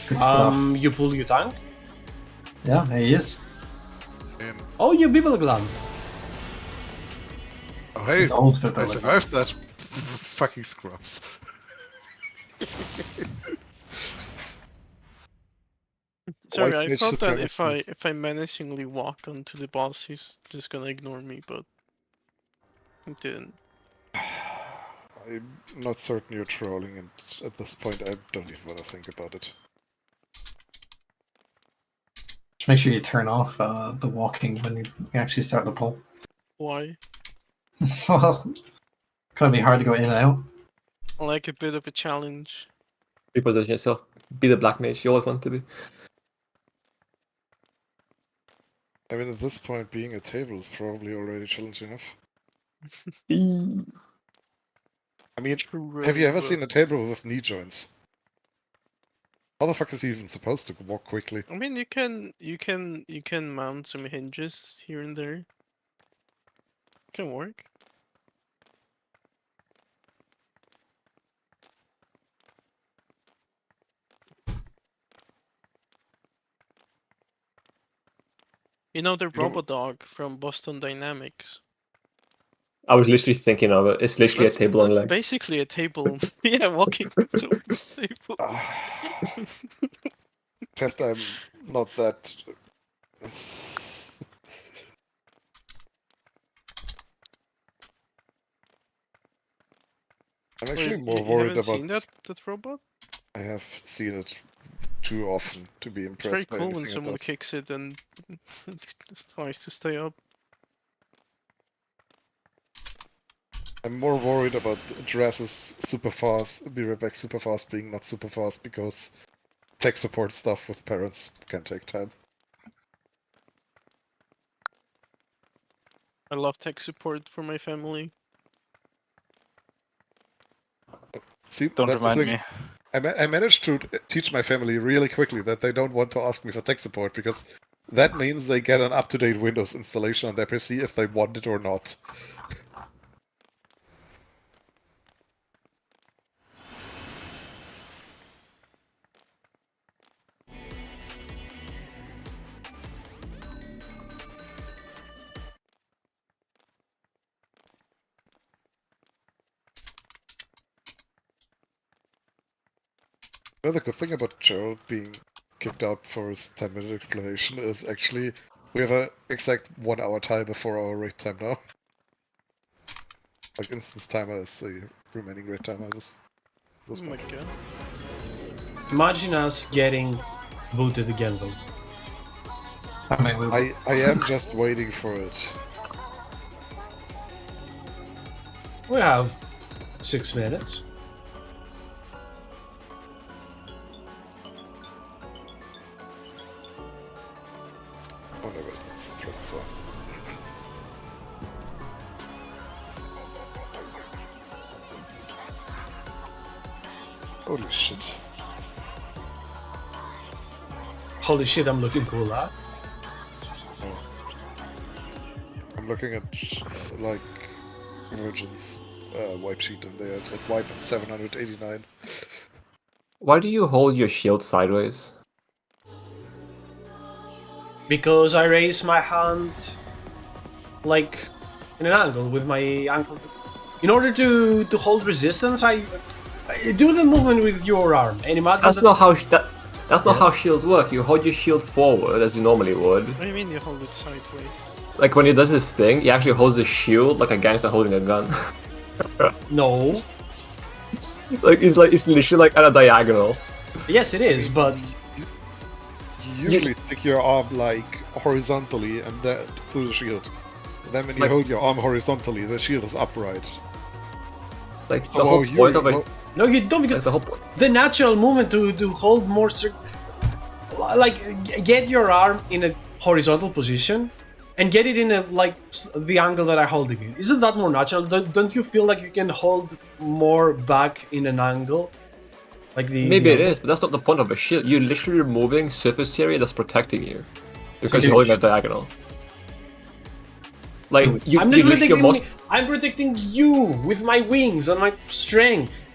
Good stuff. You pull your tank. Yeah, there he is. Oh, you Bibble Glam. Oh hey, He's old, but I survived that. Fucking scrubs. Sorry, White I mage thought that supremacy. if I menacingly walk onto the boss, he's just gonna ignore me, but he didn't. I'm not certain you're trolling, and at this point I don't even want to think about it. Just make sure you turn off the walking when you actually start the pull. Why? Well, gonna be hard to go in and out. I like a bit of a challenge. Reposition yourself. Be the black mage you always want to be. I mean, at this point, being a table is probably already challenging enough. I mean, have you ever seen a table with knee joints? How the fuck is he even supposed to walk quickly? I mean, you can mount some hinges here and there. Can work. You know the Robodog from Boston Dynamics? I was literally thinking of it. It's literally a table on That's legs. basically a table. Yeah, walking towards the table. Except I'm not that. I'm actually Wait, more you worried haven't seen about. that robot? I have seen it too often to be It's very impressed by cool when anything it someone does. kicks it and it's nice to stay up. I'm more worried about Jurassi's super fast, be right back super fast being not super fast because tech support stuff with parents can take time. I love tech support for my family. See, Don't that's the remind thing. me. I managed to teach my family really quickly that they don't want to ask me for tech support because that means they get an up-to-date Windows installation on their PC if they want it or not. Another good thing about Gerald being kicked out for his 10-minute explanation is actually we have a exact 1 hour time before our raid time now. Like instance timer is the remaining raid timer this Oh my point. god. Imagine us getting booted again, though. I mean, I am just waiting for it. We have 6 minutes. Oh no, wait, it's a threat zone. Holy shit. Holy shit, I'm looking cool, huh? I'm looking at like Virgin's wipe sheet and they're at wipe at 789. Why do you hold your shield sideways? Because I raise my hand like in an angle with my ankle. In order to hold resistance, I do the movement with your arm. And imagine That's that- not how that's not Yes. how shields work. You hold your shield forward as you normally would. What do you mean you hold it sideways? Like when he does this thing, he actually holds his shield like a gangster holding a gun. No. Like it's literally like at a diagonal. Yes, it is, but You usually stick your arm like horizontally and then through the shield. And then when you Like- hold your arm horizontally, the shield is upright. Like So the whole how point of it. no, you don't. Because Like the whole point. the natural movement to hold more like get your arm in a horizontal position and get it in a like the angle that I'm holding it. Isn't that more natural? Don't you feel like you can hold more back in an angle? Like Maybe it is, but that's not the point of a shield. You're literally removing surface area that's protecting you. Because Dude. you're holding a diagonal. Like you, I'm not you literally protecting most, me. I'm protecting you with my wings and my strength.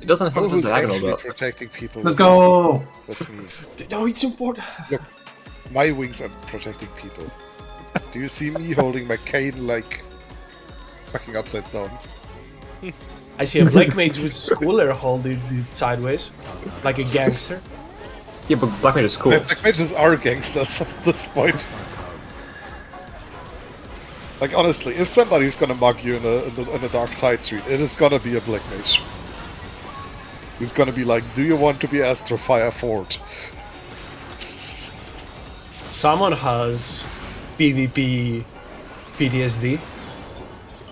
it doesn't have a Who's diagonal actually though. protecting people? let's go. That's me. No, it's important. My wings are protecting people. Do you see me holding my cane like fucking upside down? I see a black mage with schooler holding it sideways, like a gangster. Yeah, but Black Mage is cool. Black mages are gangsters at this point. Like honestly, if somebody's gonna mug you in a dark side street, it is gonna be a black mage. He's gonna be like, "Do you want to be Astrofire Ford?" someone has PvP PTSD.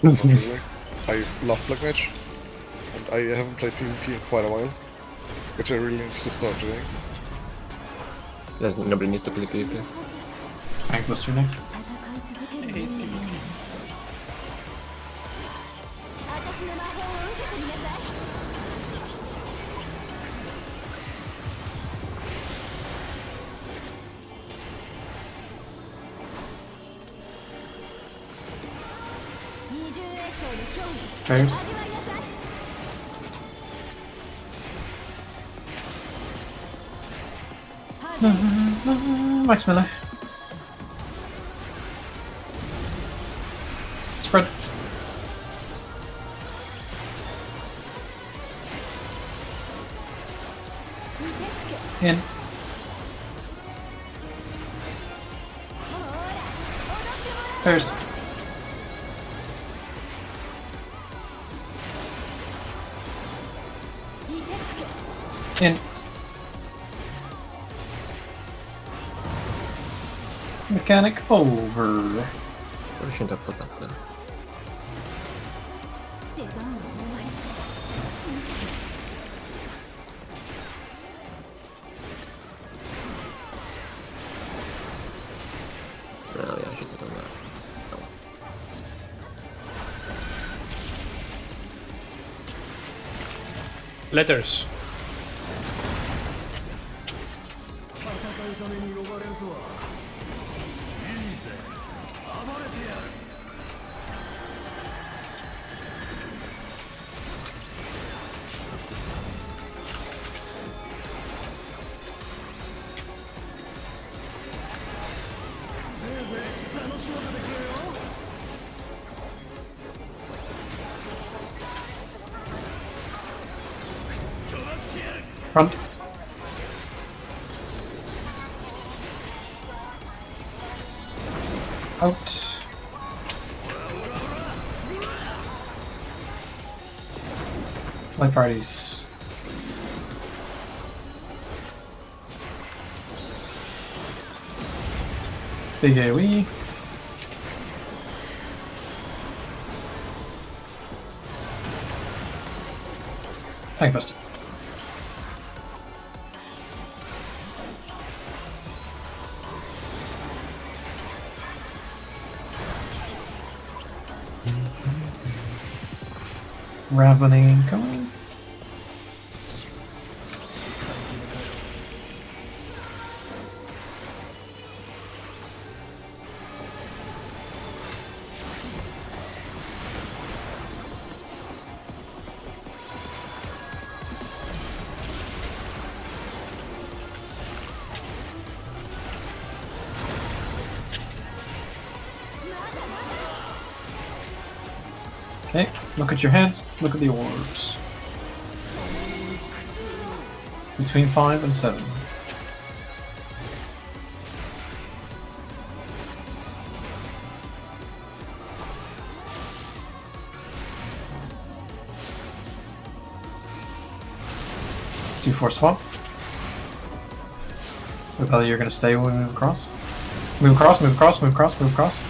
Not really. I love Black Mage, and I haven't played PvP in quite a while, which I really need to start doing. Nobody needs to play PvP. Tank Buster next. I hate PvP. James. Max melee. Spread. In. There's. In. Mechanic over. Probably shouldn't have put that there. No, yeah, I should have done that. Letters. Front. Out. Light parties. Big AoE. Tank Buster. Ravening incoming. Okay, look at your heads, look at the orbs. Between 5 and 7. Two, 4 swap. Whether you're gonna stay when we move across. Move across, move across, move across, move across.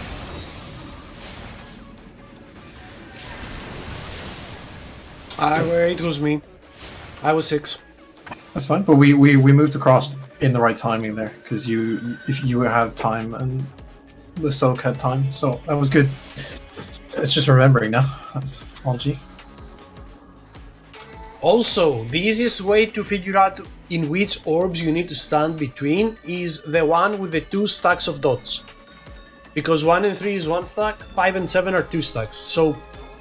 It was me. I was 6. That's fine, but we moved across in the right timing there, because if you had time and the soak had time, so that was good. It's just remembering now. That's all G. Also, the easiest way to figure out in which orbs you need to stand between is the one with the 2 stacks of dots. Because 1 and 3 is 1 stack, 5 and 7 are 2 stacks. So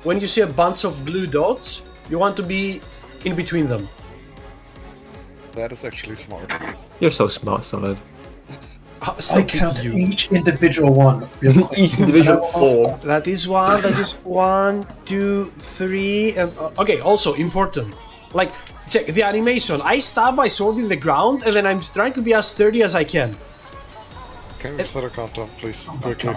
when you see a bunch of blue dots, you want to be in between them. That is actually smart. You're so smart, Solid. I count each individual one. Each individual orb. That is 1, that is 1, 2, 3, and... okay, also important. Like, check the animation. I stab my sword in the ground, and then I'm trying to be as sturdy as I can. Can we set a countdown, please? Quickly.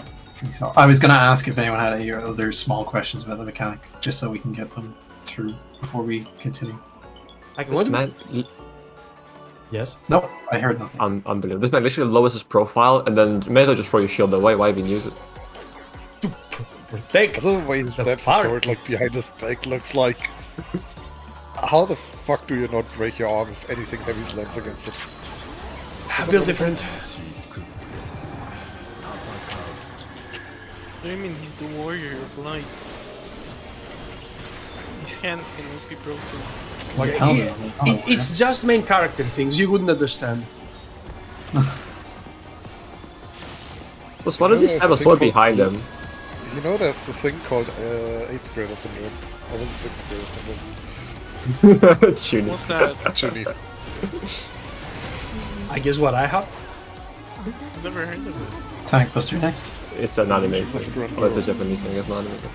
I was gonna ask if anyone had any other small questions about the mechanic, just so we can get them through before we continue. Like, This what? man... Yes. Nope, I heard nothing. Unbelievable. This man literally lowers his profile and then you may as well just throw your shield away. Why even use it? Protect. I don't know why he stabs his sword like behind his back. Looks like. How the fuck do you not break your arm if anything heavy slams against it? I feel different. What do you mean he's the warrior of light? His hand cannot be broken. Like, It's just main character things. You wouldn't understand. Plus, why does he have a sword behind him? You know there's a thing called 8th grader syndrome. Or was it 6th grader syndrome? Tune. What's that? Actually, I guess what I have. I've never heard of it. Tank Buster next. It's an anime thing. Oh, it's a Japanese thing, it's not anime thing.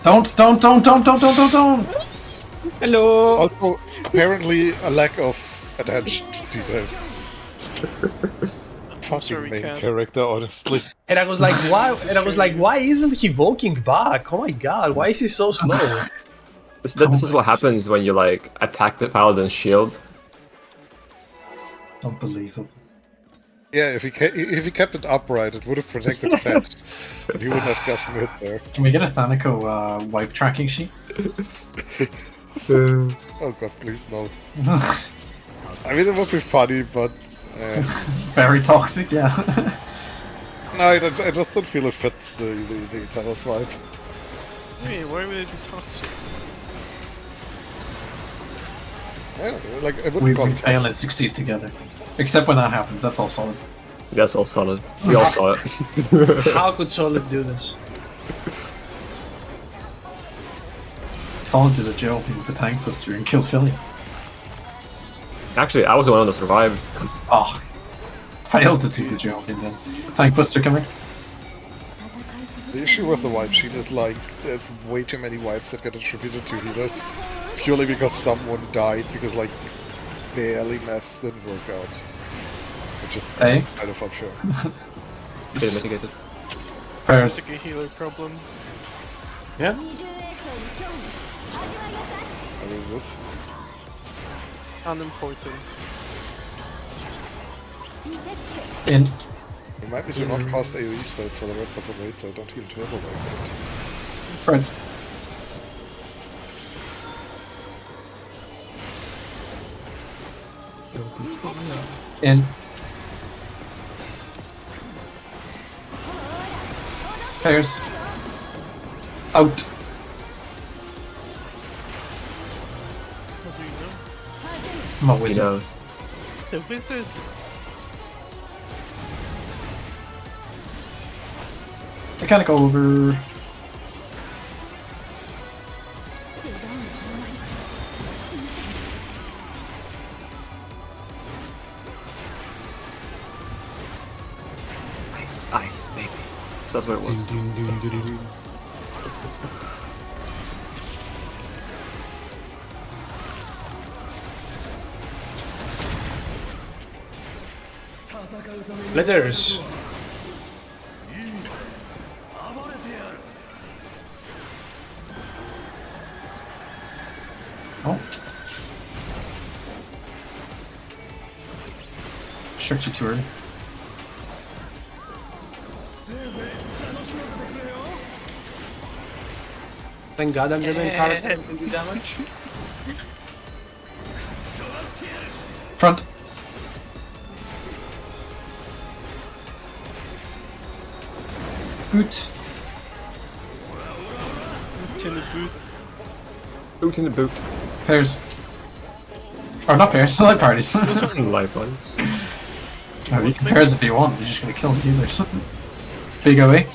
Don't! Hello. also, apparently a lack of attention to detail. Fucking sorry, main Cat. character, honestly. And I was like, why? And I was like, why isn't he walking back? Oh my god, why is he so slow? This is what happens when you like attack the paladin's shield. Unbelievable. Yeah, if he kept it upright, it would have protected his head. And he wouldn't have gotten hit there. Can we get a Thanico wipe tracking sheet? Oh god, please no. I mean, it would be funny, but... Very toxic, yeah. no, I just don't feel it fits the Tether's vibe. Wait, why would it be toxic? Yeah, like, it wouldn't we call it fail toxic. and succeed together. Except when that happens, that's all solid. That's all solid. We all saw it. How could Solid do this? Solid did a Geraldine with the Tank Buster and killed Philly. Actually, I was the one that survived. Oh, failed to do the Geraldine then. Tank Buster coming. The issue with the wipe sheet is like, there's way too many wipes that get attributed to healers, purely because someone died because like, barely maths didn't work out. Which is Hey. kind of unfair. Get it mitigated. Prayers. It's like a healer problem. Yeah. I mean, this. Unimportant. In. Remind me to not cast AoE spells for the rest of the raid so I don't heal turbo by accident. Fred. In. Pairs. Out. What do you know? I'm a He wizard. knows. The wizard. I gotta go over. Ice, baby. So that's what it was. Letters. Oh. Shirked you too early. Thank God I'm the main character who can do damage. Front. Boot. To the booth. Boot in the boot. Pairs. Or not pairs, light parties. Life one. No, you can pairs if you want, you're just gonna kill the healers. Big away.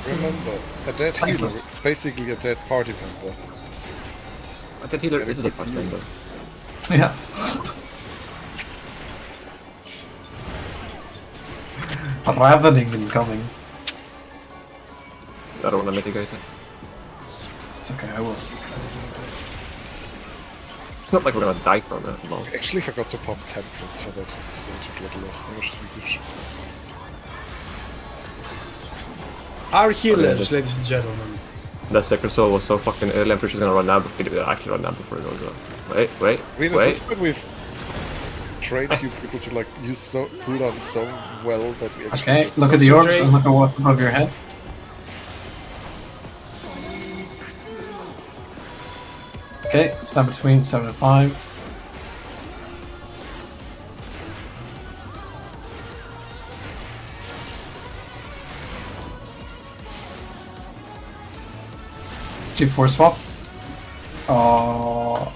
Remember, a dead healer is basically a dead party member. I think healer is a part member. Yeah. Ravening incoming. I don't want to mitigate it. It's okay, I will. It's not like we're gonna die from it. No. Actually forgot to pop templates for that, so it took a little less damage to be good. Our healers, Okay, ladies and gentlemen. That second soul was so fucking early. I'm pretty sure it's gonna run down, but it actually run down before it goes up. Wait. I mean, at this point we've trained you people to like use cooldown so well that we actually... Okay, look at the orbs and look at what's above your head. Okay, stand between 7 and 5. Two 4 swap. Oh,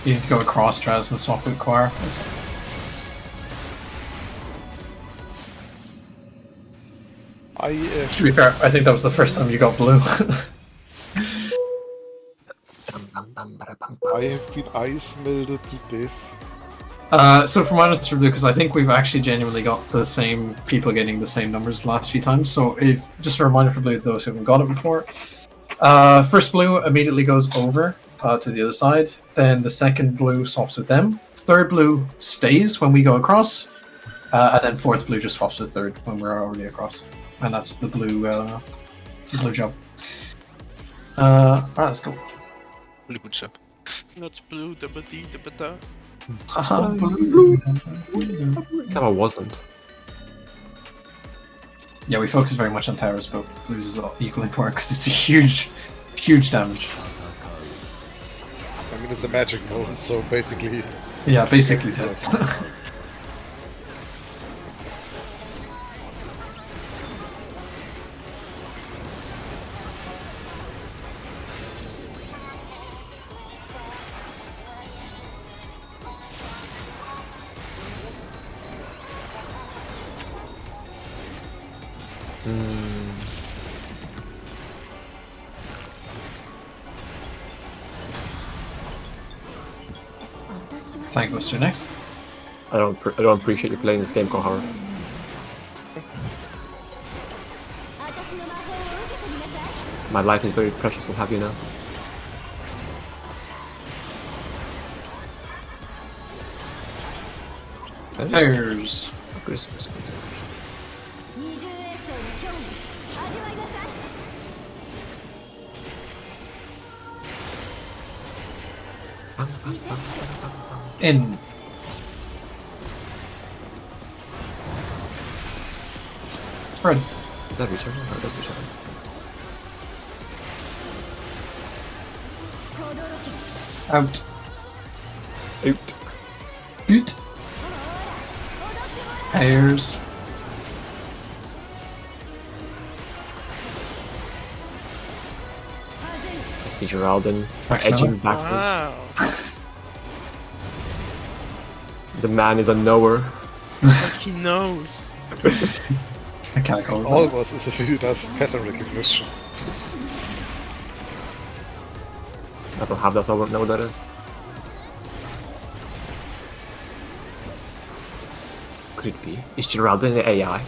you need to go across Drez and swap with Choir. To be fair, I think that was the first time you got blue. I have been ice melted to death. So from my understanding, because I think we've actually genuinely got the same people getting the same numbers the last few times. So if just a reminder for blue, those who haven't got it before. First blue immediately goes over to the other side. Then the second blue swaps with them. Third blue stays when we go across. And then fourth blue just swaps with third when we're already across. And that's the blue jump. Alright, let's go. Really good job. That's blue, double D, double da. Haha, blue. I wasn't. Yeah, we focus very much on towers, but blues is equally important because it's a huge damage. I mean, it's a magic zone, so basically... Yeah, basically dead. Tank goes to next. I don't appreciate you playing this game, Kohara. My life is very precious, I'll have you know. Pairs. Christmas. In. Spread. Is that return? No, it does return. Out. Out. Out. Pairs. I see Geraldine Max edging Miller. backwards. Wow. The man is a knower. Like he knows. I can't call it. Almost as if he does pattern recognition. I don't have that, so I won't know what that is. Could it be? Is Geraldine the AI?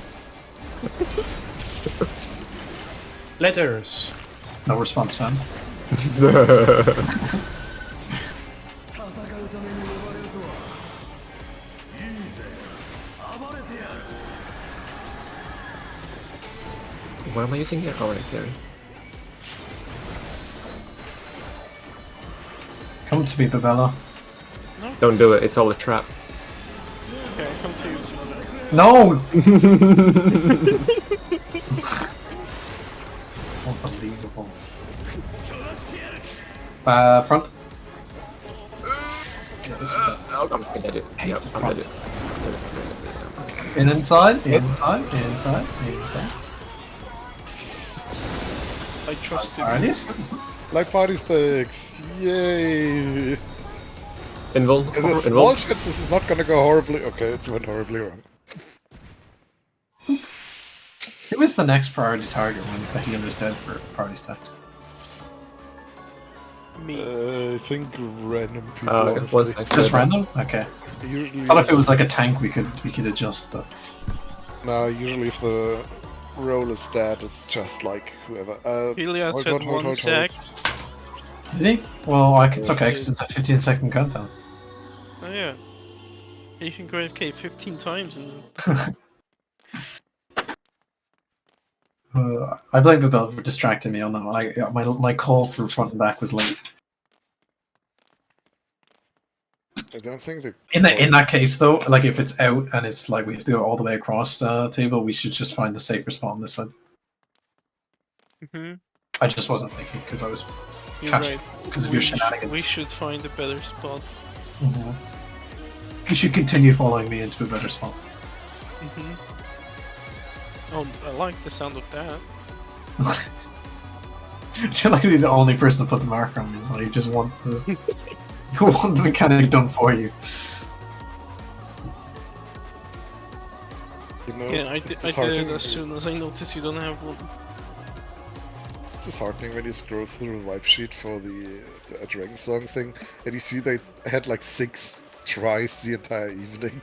Letters. No response, fan. What am I using here? Oh, right, theory. Come to me, Babella. Don't do it, it's all a trap. Okay, come to you. No! Unbelievable. Front. Oh, I'm dead. Yep, I'm dead. Inside. I trust you. Alrighty. Like party sticks! Yay! Invul. There's a small chance this is not gonna go horribly. Okay, it went horribly wrong. Who is the next priority target when the healer is dead for party stacks? Me. I think random people. One honestly. sec. Just random? Okay. Usually, I thought if it was like a tank we could adjust, but no, usually if the roll is dead, it's just like whoever. Helia hold said on, hold one on, sec. did he? Well, it's Yes. okay because it's a 15-second countdown. yeah. You can go AFK 15 times and I blame Babel for distracting me on that one. My call through front and back was late. I don't think they. In that case, though, like if it's out and it's like we have to go all the way across the table, we should just find the safer spot on this side. I just wasn't thinking because I was you're catching right. because of your shenanigans. We should find a better spot. You should continue following me into a better spot. Oh, I like the sound of that. You're likely the only person to put the marker on me as well. You just want the you want the mechanic done for you. You know, Yeah, I it's did disheartening it as soon as I noticed you don't have one. It's disheartening when you scroll through the vibe sheet for the Dragon Song thing, and you see they had like 6 tries the entire evening.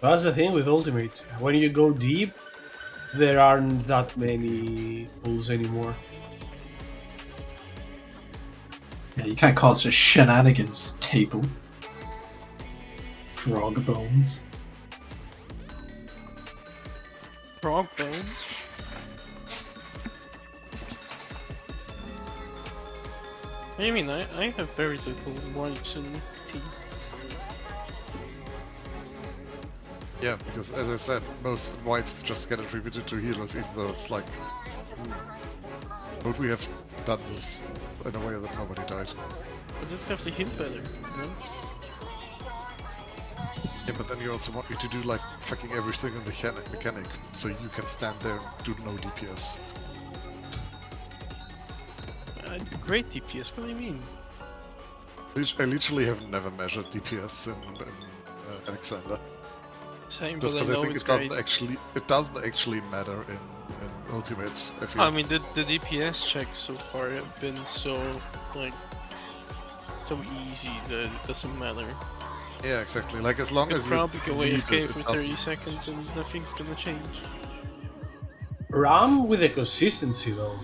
That's the thing with Ultimate. When you go deep, there aren't that many pulls anymore. Yeah, you can't call it just shenanigans, table. Frog bones. Frog bones? I mean, I have very little wipes in tea. Yeah, because as I said, most wipes just get attributed to healers, even though it's like, would we have done this in a way that nobody died? But it have to heal better, no? Yeah, but then you also want me to do like fucking everything in the mechanic, so you can stand there and do no DPS. Great DPS, what do you mean? I literally have never measured DPS in Alexander. Same, Just but I because I know think it's it doesn't actually matter in Ultimates. I feel. I mean, the DPS checks so far have been so, like, so easy that it doesn't matter. Yeah, exactly. Like as long You as could you probably go need AFK it, for it 30 doesn't. seconds and nothing's gonna change. Ram with the consistency though.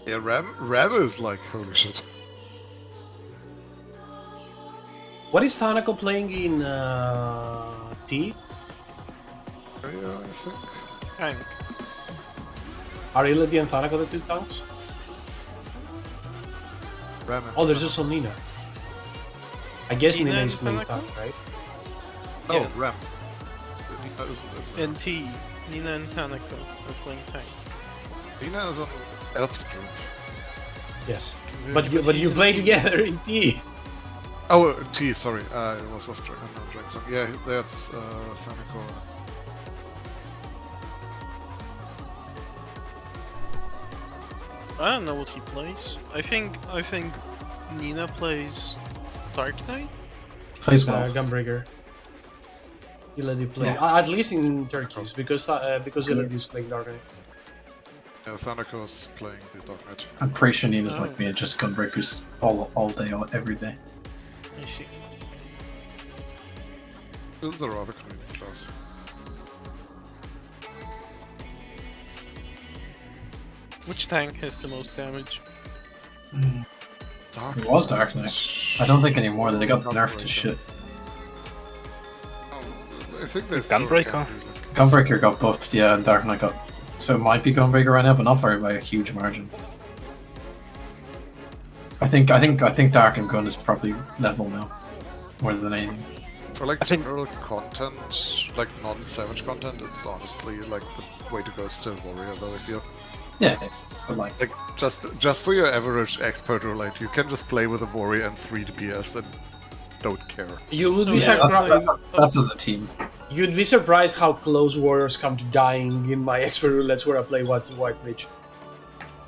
Yeah, Ram is like holy shit. What is Thanako playing in T? Yeah, I think. Tank. Are Illidy and Thanako the 2 tanks? Ram and Oh, there's also Nina. I guess Nina Nina and is playing Thanako? tank, right? Oh, Yeah. Ram. Nina isn't in there. And T. Nina and Tanaka are playing tank. Nina is on Elp's group. Yes. Isn't he? But he's you in play T. together in T. Oh, T, sorry. It was off Dragon Song. Yeah, that's Thanako. I don't know what he plays. I think Nina plays Dark Knight. Plays well. Gunbreaker. Illidy play at least in Turkeys because Illidy is playing Dark Knight. Yeah, Thanako is playing the Dark Knight. I'm pretty sure Nina's Oh. like me, just gunbreakers all day, every day. I see. This is a rather convenient class. Which tank has the most damage? Dark It was Dark Knight. I don't think anymore. They got nerfed to shit. I think they still Gunbreaker? can do, like, Gunbreaker got buffed, yeah, and Dark Knight got. So it might be Gunbreaker right now, but not by a huge margin. I think Dark and Gun is probably level now, more than anything. For like I think- general content, like non-savage content, it's honestly like the way to go is still Warrior though. If you Yeah, but like just for your average expert roulette, you can just play with a Warrior and 3 DPS and don't care. You would be Yeah, surprised. that's as a team. You'd be surprised how close warriors come to dying in my expert roulettes where I play White Mage.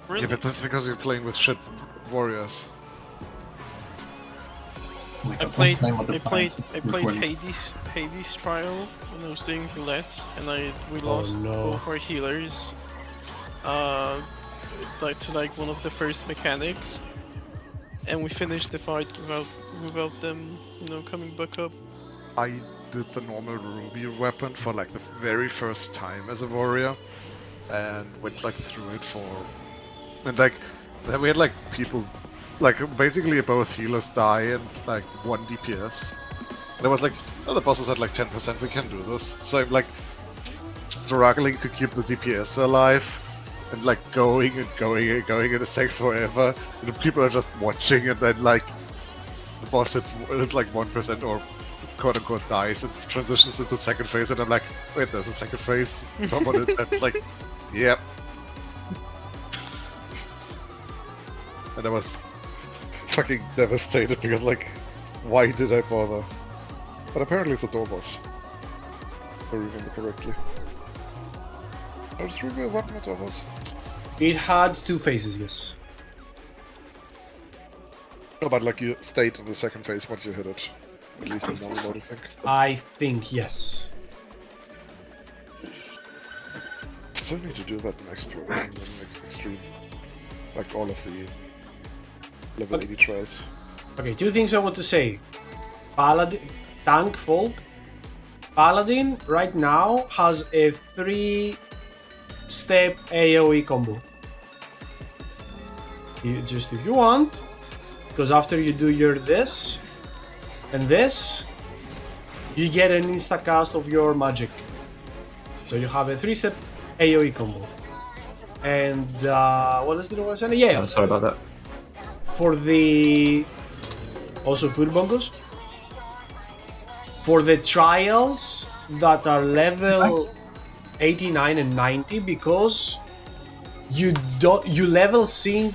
Really? Yeah, but that's because you're playing with shit Warriors. Oh my God, I don't played flame with the plants. Recording. Hades trial when I was doing roulette, and we lost no. both our healers. Like to like one of the first mechanics, and we finished the fight without them, coming back up. I did the normal Ruby weapon for like the very first time as a Warrior, and went like through it and like Then we had like people, like basically both healers die and like 1 DPS. And it was like, oh, the bosses had like 10%, we can do this. So I'm like struggling to keep the DPS alive and like going and going and going, and it takes forever. And the people are just watching, and then like the boss hits it's like 1% or quote unquote dies and transitions into second phase, and I'm like, wait, there's a second phase? Someone in chat's like, yep. And I was fucking devastated because like, why did I bother? But apparently it's a door boss, if I remember correctly. I was really what a door boss. It had 2 phases, yes. No, but like you stayed in the second phase once you hit it. At least in normal mode, I think. I think yes. Still need to do that in extreme. Like all of the level Okay. 80 trials. Okay, 2 things I want to say. Paladin, tank folk. Paladin right now has a 3-step AoE combo. Just if you want, because after you do your this and this, you get an insta cast of your magic. So you have a 3-step AoE combo. And what else did I want to say? Yeah, Sorry about that. for the also food bongos. For the trials that are level 89 and 90, because you level sync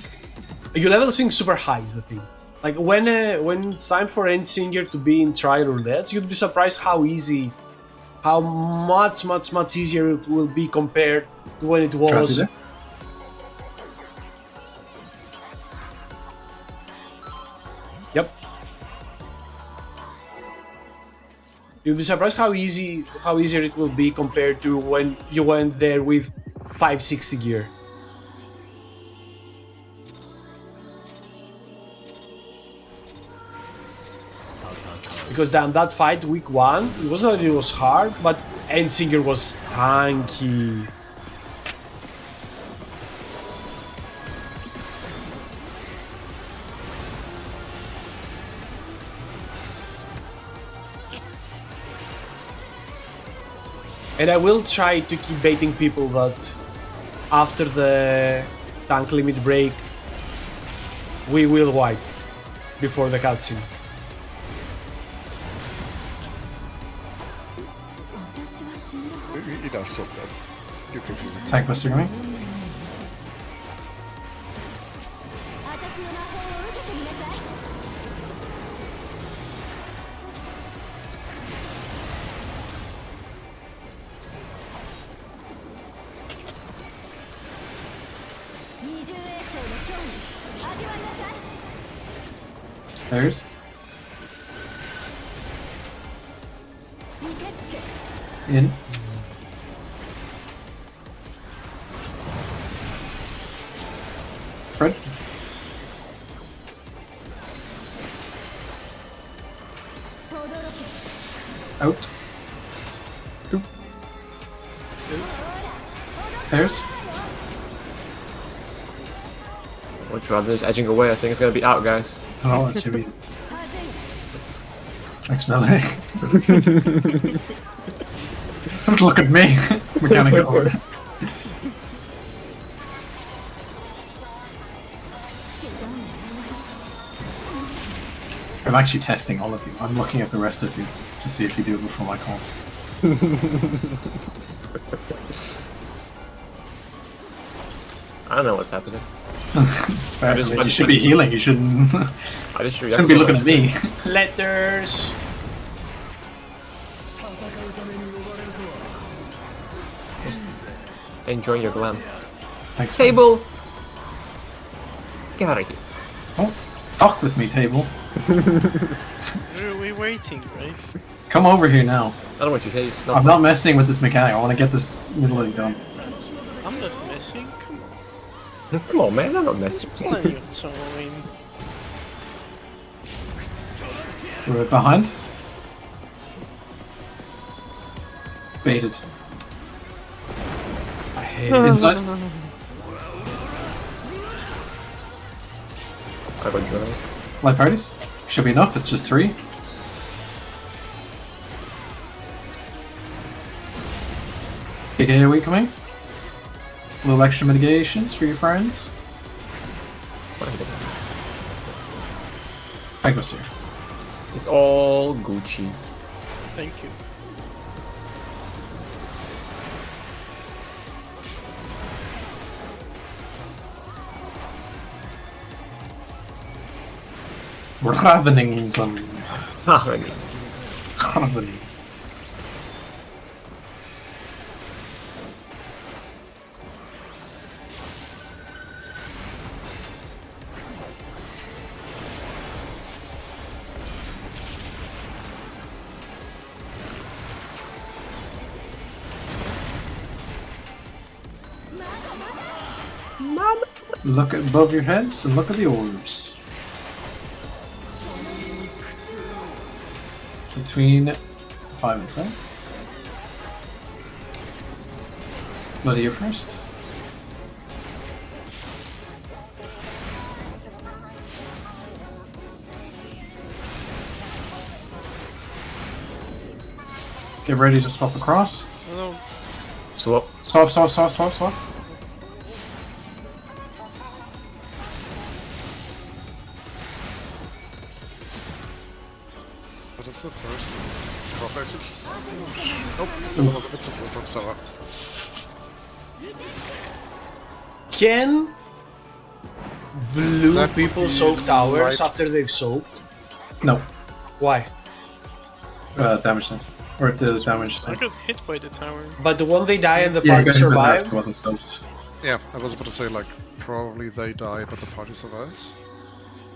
super high is the thing. Like when it's time for any singer to be in trial roulettes, you'd be surprised how much easier it will be compared to when it was. Yep. You'll be surprised how easier it will be compared to when you went there with 560 gear. Because damn, that fight week 1, it wasn't that it was hard, but Endsinger was tanky. And I will try to keep baiting people that after the tank limit break, we will wipe before the cutscene. Enough said that. You're confusing. Tank buster coming. There's. In. Fred. Out. Two. There's. Which rather is edging away, I think it's gonna be out, guys. Oh, it should be. Thanks, Melee. Don't look at me. Mechanical order. I'm actually testing all of you. I'm looking at the rest of you to see if you do it before my calls. I don't know what's happening. It's fair. I just- I mean, I you just- should be healing. You shouldn't. I just shouldn't be looking at me. Letters. Enjoying your glam. Thanks. Table! Get out of here. Oh, fuck with me, table. We're waiting, right? Come over here now. I don't want you to say it's not. I'm not messing with this mechanic. I want to get this middle lane done. I'm not messing. Come on. Come on, man, I'm not messing. Plenty of time. We're behind. Baited. I hate it. Inside. I got journals. Light parties? Should be enough, it's just 3. Big AoE coming. A little extra mitigations for your friends. I goes to you. It's all Gucci. Thank you. Ravening them. Ravening. Ravening. Look above your heads and look at the orbs. Between 5 and 7. Bloody you first. Get ready to swap across. Hello. Swap. Swap, swap, swap, swap, swap. What is the first drop exit? Nope, that was a bit too slow from Sora. Can blue That would people be soak towers right. after they've soaked? No. Why? Damage them. Or the damage I thing. got hit by the tower. But the one they die and the Yeah, party you got hit by that, survive? it wasn't soaked. Yeah, I was about to say, like, probably they die, but the party survives.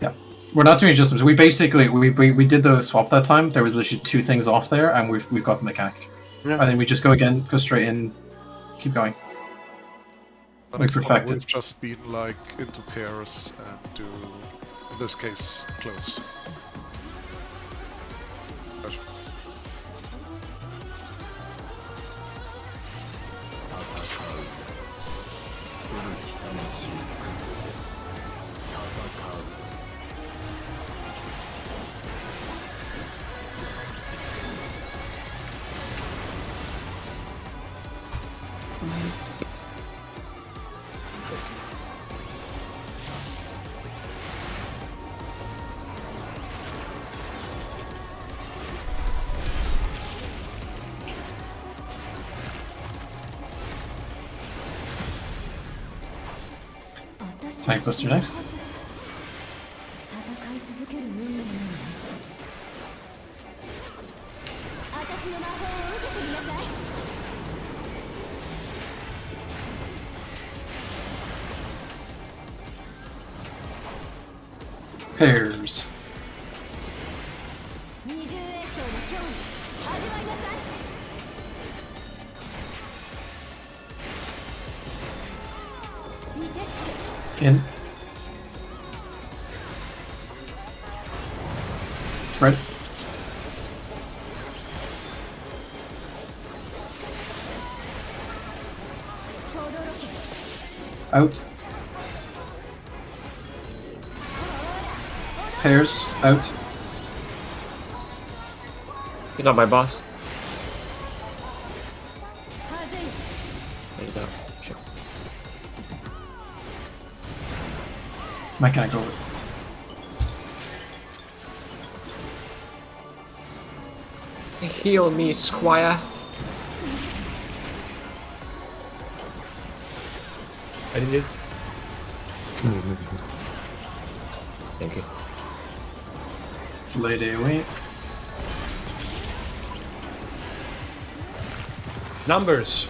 Yeah. We're not doing adjustments. We basically, we did the swap that time. There was literally 2 things off there, and we've got the mechanic. Yeah. I think we just go again, go straight in, keep going. But We except perfected. we've just been, like, into pairs and do, in this case, close. Tank Buster next. Pairs. In. Right. Out. Pairs. Out. You're not my boss. He's out. Shit. Mechanic over. Heal me, Squire. I did it. Thank you. Delayed AoE. Numbers.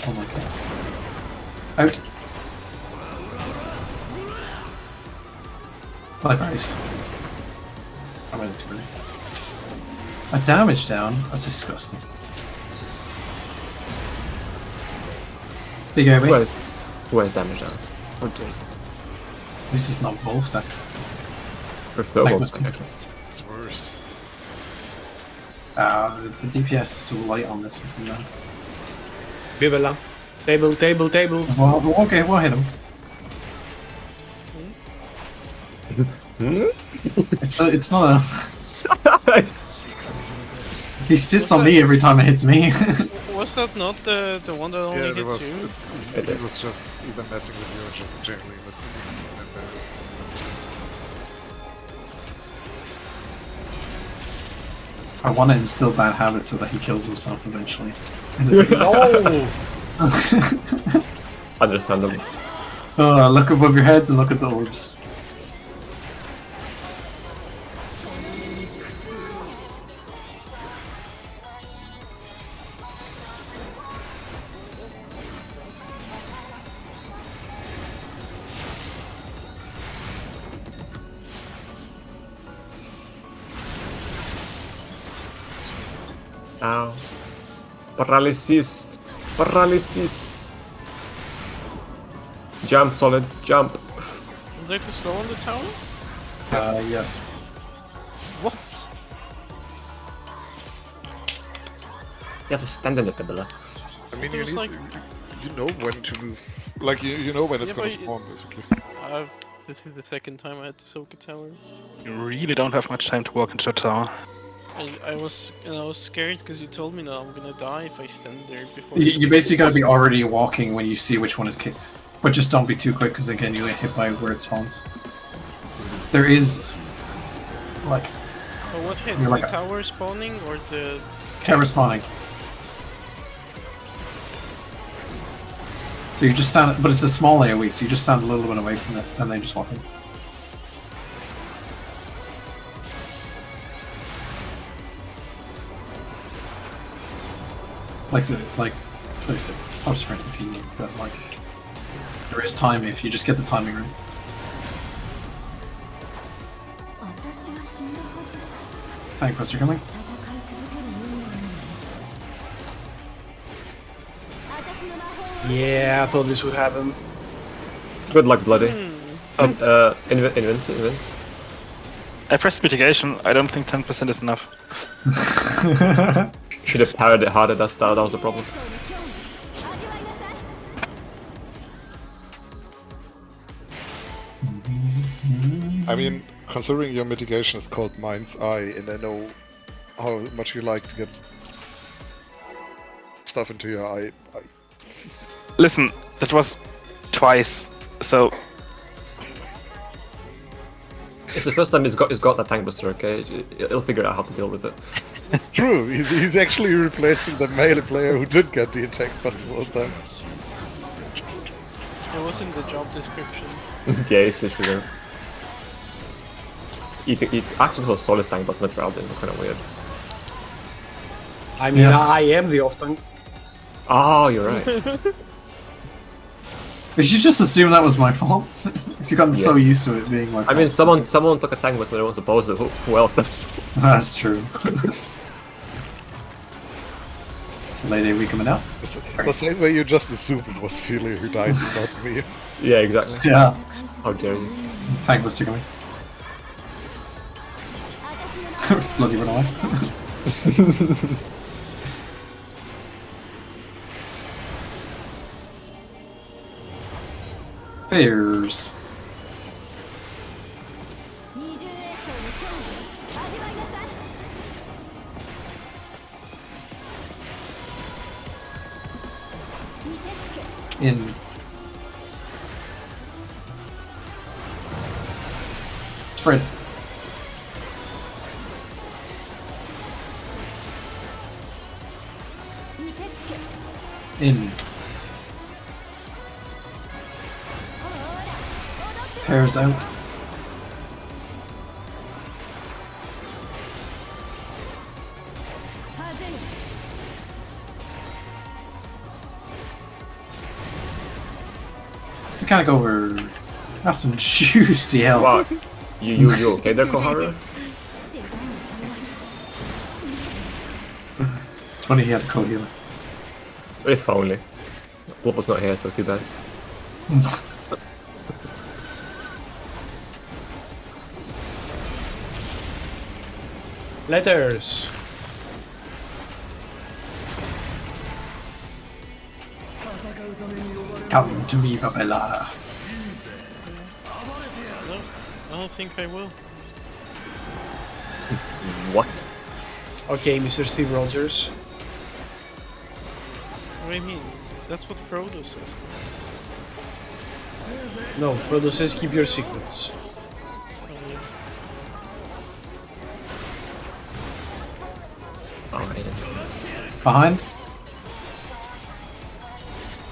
Oh my god. Out. Libraries. I'm ready to bring. A damage down? That's disgusting. Big AoE. Who has damage down? Okay. This is not vol stacked. Or thermal Like stack, actually. It's worse. The DPS is so light on this. It's annoying. Bibela. Table. Well, okay, we'll hit him. It's not a. He sits on me every time it hits me. Was that not the one that only Yeah, there hits was. you? He was just either messing with you or just generally missing you. And, I want to instill bad habits so that he kills himself eventually. No! Understandable. Look above your heads and look at the orbs. Ow. Paralysis. Paralysis. Jump, Solid. Jump. Would you like to slow on the tower? Yes. What? You have to stand in it, Bibela. I mean, There was like- you know when to move. Like, you know when it's Yeah, gonna but spawn, basically. This is the second time I had to soak a tower. You really don't have much time to walk into a tower. I was scared because you told me that I'm gonna die if I stand there before. You basically gotta be already walking when you see which one is kicked. But just don't be too quick because again you get hit by where it spawns. There is like But what hits? You're The like a- tower spawning or the... terror spawning. So you just stand, but it's a small AoE, so you just stand a little bit away from it and then just walk in. Like, place it up sprint if you need, but like, there is time if you just get the timing right. Tank Buster coming. Yeah, I thought this would happen. Good luck, Bloody. Invince. I pressed mitigation. I don't think 10% is enough. Should have parried it harder, that was the problem. I mean, considering your mitigation is called Mind's Eye, and I know how much you like to get stuff into your eye. Listen, that was twice, so It's the first time he's got that tank buster, okay? He'll figure out how to deal with it. True, he's actually replacing the melee player who did get the attack buttons all the time. It was in the job description. Yeah, he's literally there. He actually was solid tank buster, not Valden, it was kind of weird. I mean, I am the off tank. Oh, you're right. Did you just assume that was my fault? You gotten so Yes. used to it being my fault. I mean, someone took a tank buster when they weren't supposed to. Who else does? That's true. Late AoE coming out. The same way you just assumed it was Feely who died, not me. Yeah, exactly. Yeah. How dare you? Tank Buster coming. Bloody run away. Bears. In. Spread. In. Pairs out. mechanic over. That's some juicy hell. Wow. You okay there, Koharu? It's funny he had a code healer. If only. Wolf was not here, so too bad. Letters. Come to me, Babella. No, I don't think I will. What? Okay, Mr. Steve Rogers. What do you mean? That's what Frodo says. No, Frodo says keep your secrets. Alright. Behind.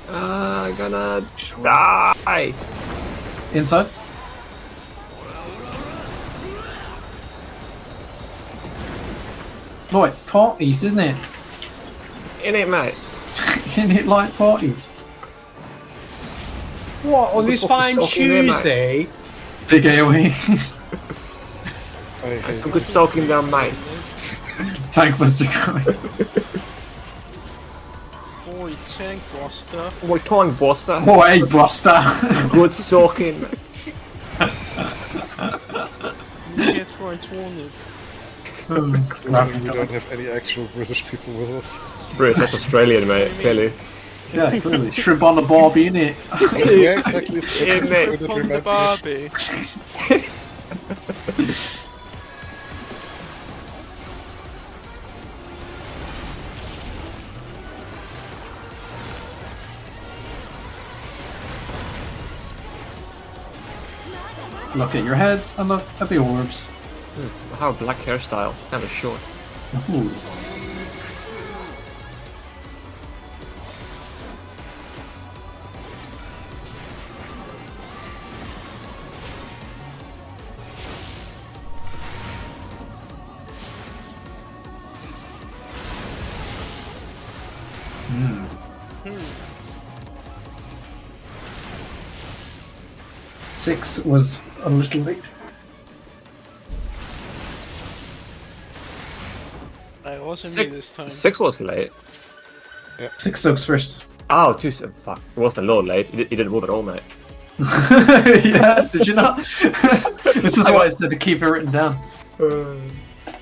I'm gonna die! Inside. Like parties, isn't it? In it, mate. Isn't it like parties? What, on this What the fuck is fine talking there, mate? Tuesday? Big AoE. I hate Some good soaking there, mate. Tank buster going. Boy, tank buster. What tongue buster? Oh, hey, Buster. Good soaking. You get what I wanted. Luckily we don't have any actual British people with us. Bruce, that's Australian, mate. Clearly. Yeah, clearly. Shrimp on the barbie, innit? Yeah, exactly. Yeah, mate. With it, On the remember. Barbie. Look at your heads and look at the orbs. How black hairstyle. Kind of short. Ooh. Six was a little late. I wasn't me this time. 6 was late. Six soaks first. Oh, 2. Fuck. It wasn't a little late. He didn't move at all, mate. Yeah, did you not? This is why I said to keep it written down. There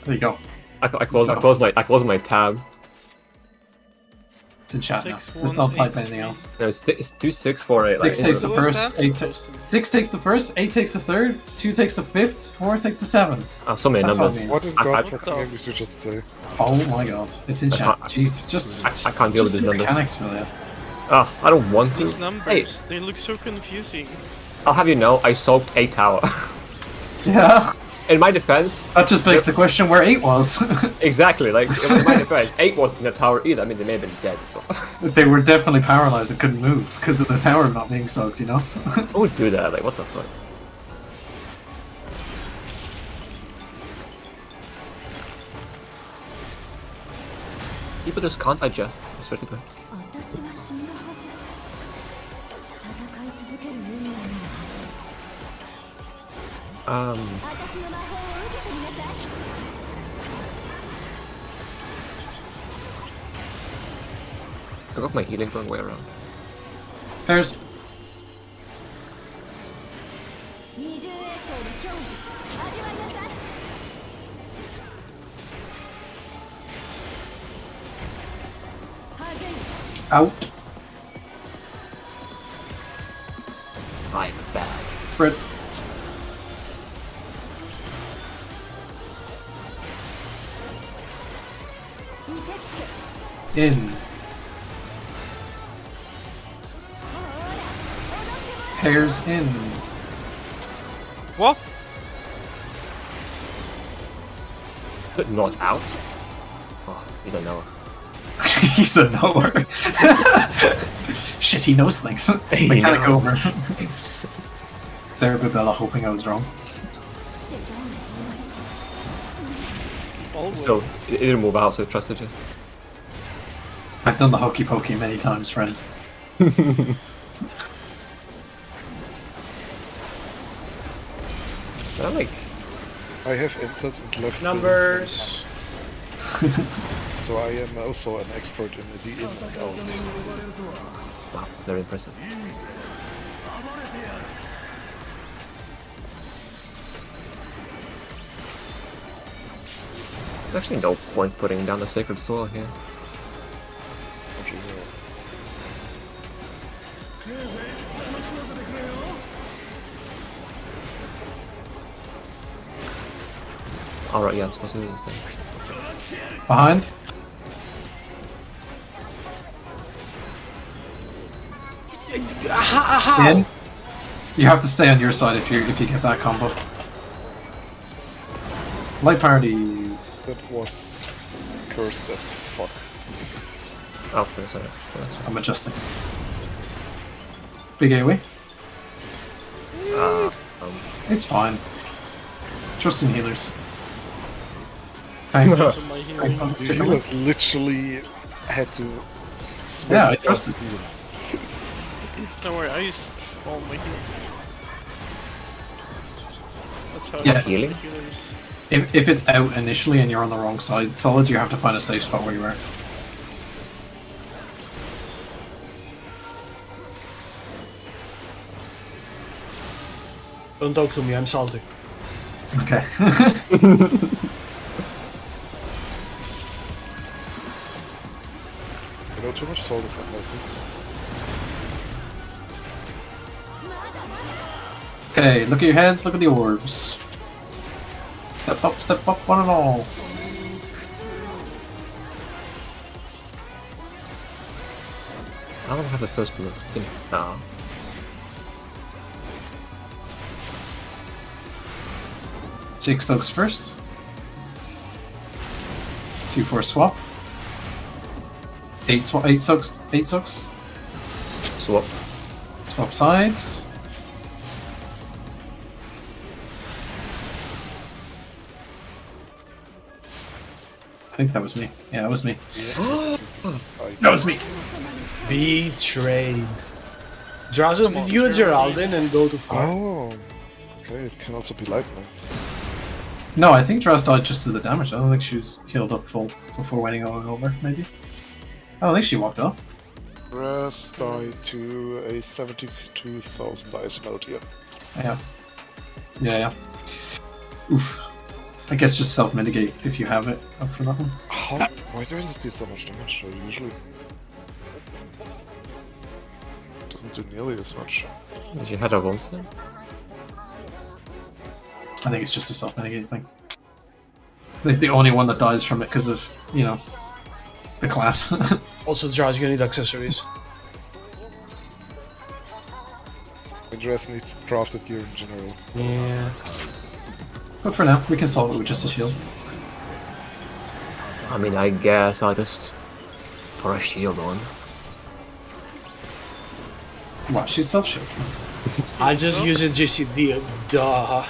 you go. I closed my tab. It's in chat now. 6, Just 1, don't type 8, anything 3. else. No, it's 2, 6, 4, 8. Six takes the What was first, that 8 supposed to be? 6 takes the first, 8 takes the third, 2 takes the fifth, 4 takes the 7. Oh, so many That's what numbers. I mean. What in I- God I- fucking name did you just say? Oh my god, it's in chat. Jesus, just I can't deal with just these do numbers. mechanics for that. Oh, I don't want to. These numbers, Hey, they look so confusing. I'll have you know, I soaked a tower. Yeah, In my defense, that just begs the question where 8 was. exactly, like, in my defense, 8 wasn't in the tower either. I mean, they may have been dead. But They were definitely paralyzed and couldn't move because of the tower not being soaked, you know? who would do that? Like, what the fuck? People just can't digest, I swear to God. 私は死んだはず。戦い続ける運命なの。 Um, 私の魔法を受けてみなさい。 I got my healing going way around. There's 二重栄翔の興味味わいなさい。 励む out, I'm bad. spread. In. Hairs in. What? But not out? Oh, he's a Noah. He's a knower. Shit, he knows things. He Mechanic knows. over. There, Babella, hoping I was wrong. Always. So, it didn't move out, so it trusted you. I've done the hokey pokey many times, friend. I like. I have entered and left Numbers. buildings many times. So I am also an expert in the in and out. Wow, very impressive. There's actually no point putting down the sacred soil here. What you know. Alright, yeah, I'm supposed to do the thing. Behind. How? In. You have to stay on your side if you get that combo. Light parties. That was cursed as fuck. Oh, okay, sorry. Yeah, that's right. I'm adjusting. Big AoE. It's fine. Trust in healers. Thanks. So my healing. The healers literally had to switch Yeah, I out trust the it. heal. Don't worry, I use all my healing. That's how Yeah. I use Healing? my healers. If it's out initially and you're on the wrong side, solid, you have to find a safe spot where you are. Don't talk to me, I'm salty. Okay. You know, too much salt is unhealthy. Okay, look at your heads, look at the orbs. Step up, one and all. I don't have the first blue. No. Six soaks first. 2-4 swap. 8 soaks. 8 soaks. Swap. Swap sides. I think that was me. Yeah, that was me. That was me. Betrayed. Drazo, did you Geraldine and go to far? Oh, okay, it can also be lightning. No, I think Draz died just to the damage. I don't think she was healed up full before winning over, maybe. I don't think she walked up. Brass died to a 72,000 dice melt, yeah. Yeah. Yeah. Oof. I guess just self-mitigate if you have it up for that one. How? Why do it deal so much damage? Usually doesn't do nearly as much. Did you head a monster? I think it's just a self-mitigate thing. It's the only one that dies from it because of, you know, the class. Also, Drazo, you need accessories. The dress needs crafted gear in general. Yeah. But for now, we can solve it with just a shield. I mean, I guess I'll just pour a shield on. Wow, she's self-shield. I just use a GCD. Duh.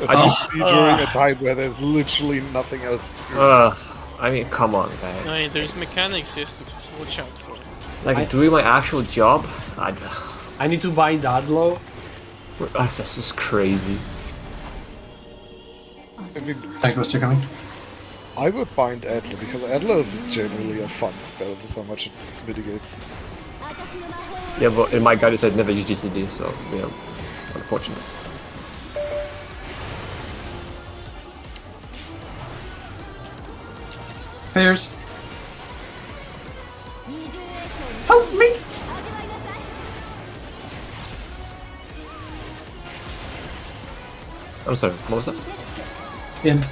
At least be during a time where there's literally nothing else to do. I mean, come on, guys. No, there's mechanics you have to watch out for. Like, doing my actual job? I need to buy Dadlo. That's just crazy. I mean, Tank Buster coming. I would bind Adler because Adler is generally a fun spell with how much it mitigates. Yeah, but in my guide it said never use GCD, so, you know, unfortunate. Pairs. Help me! I'm sorry, what was that? In.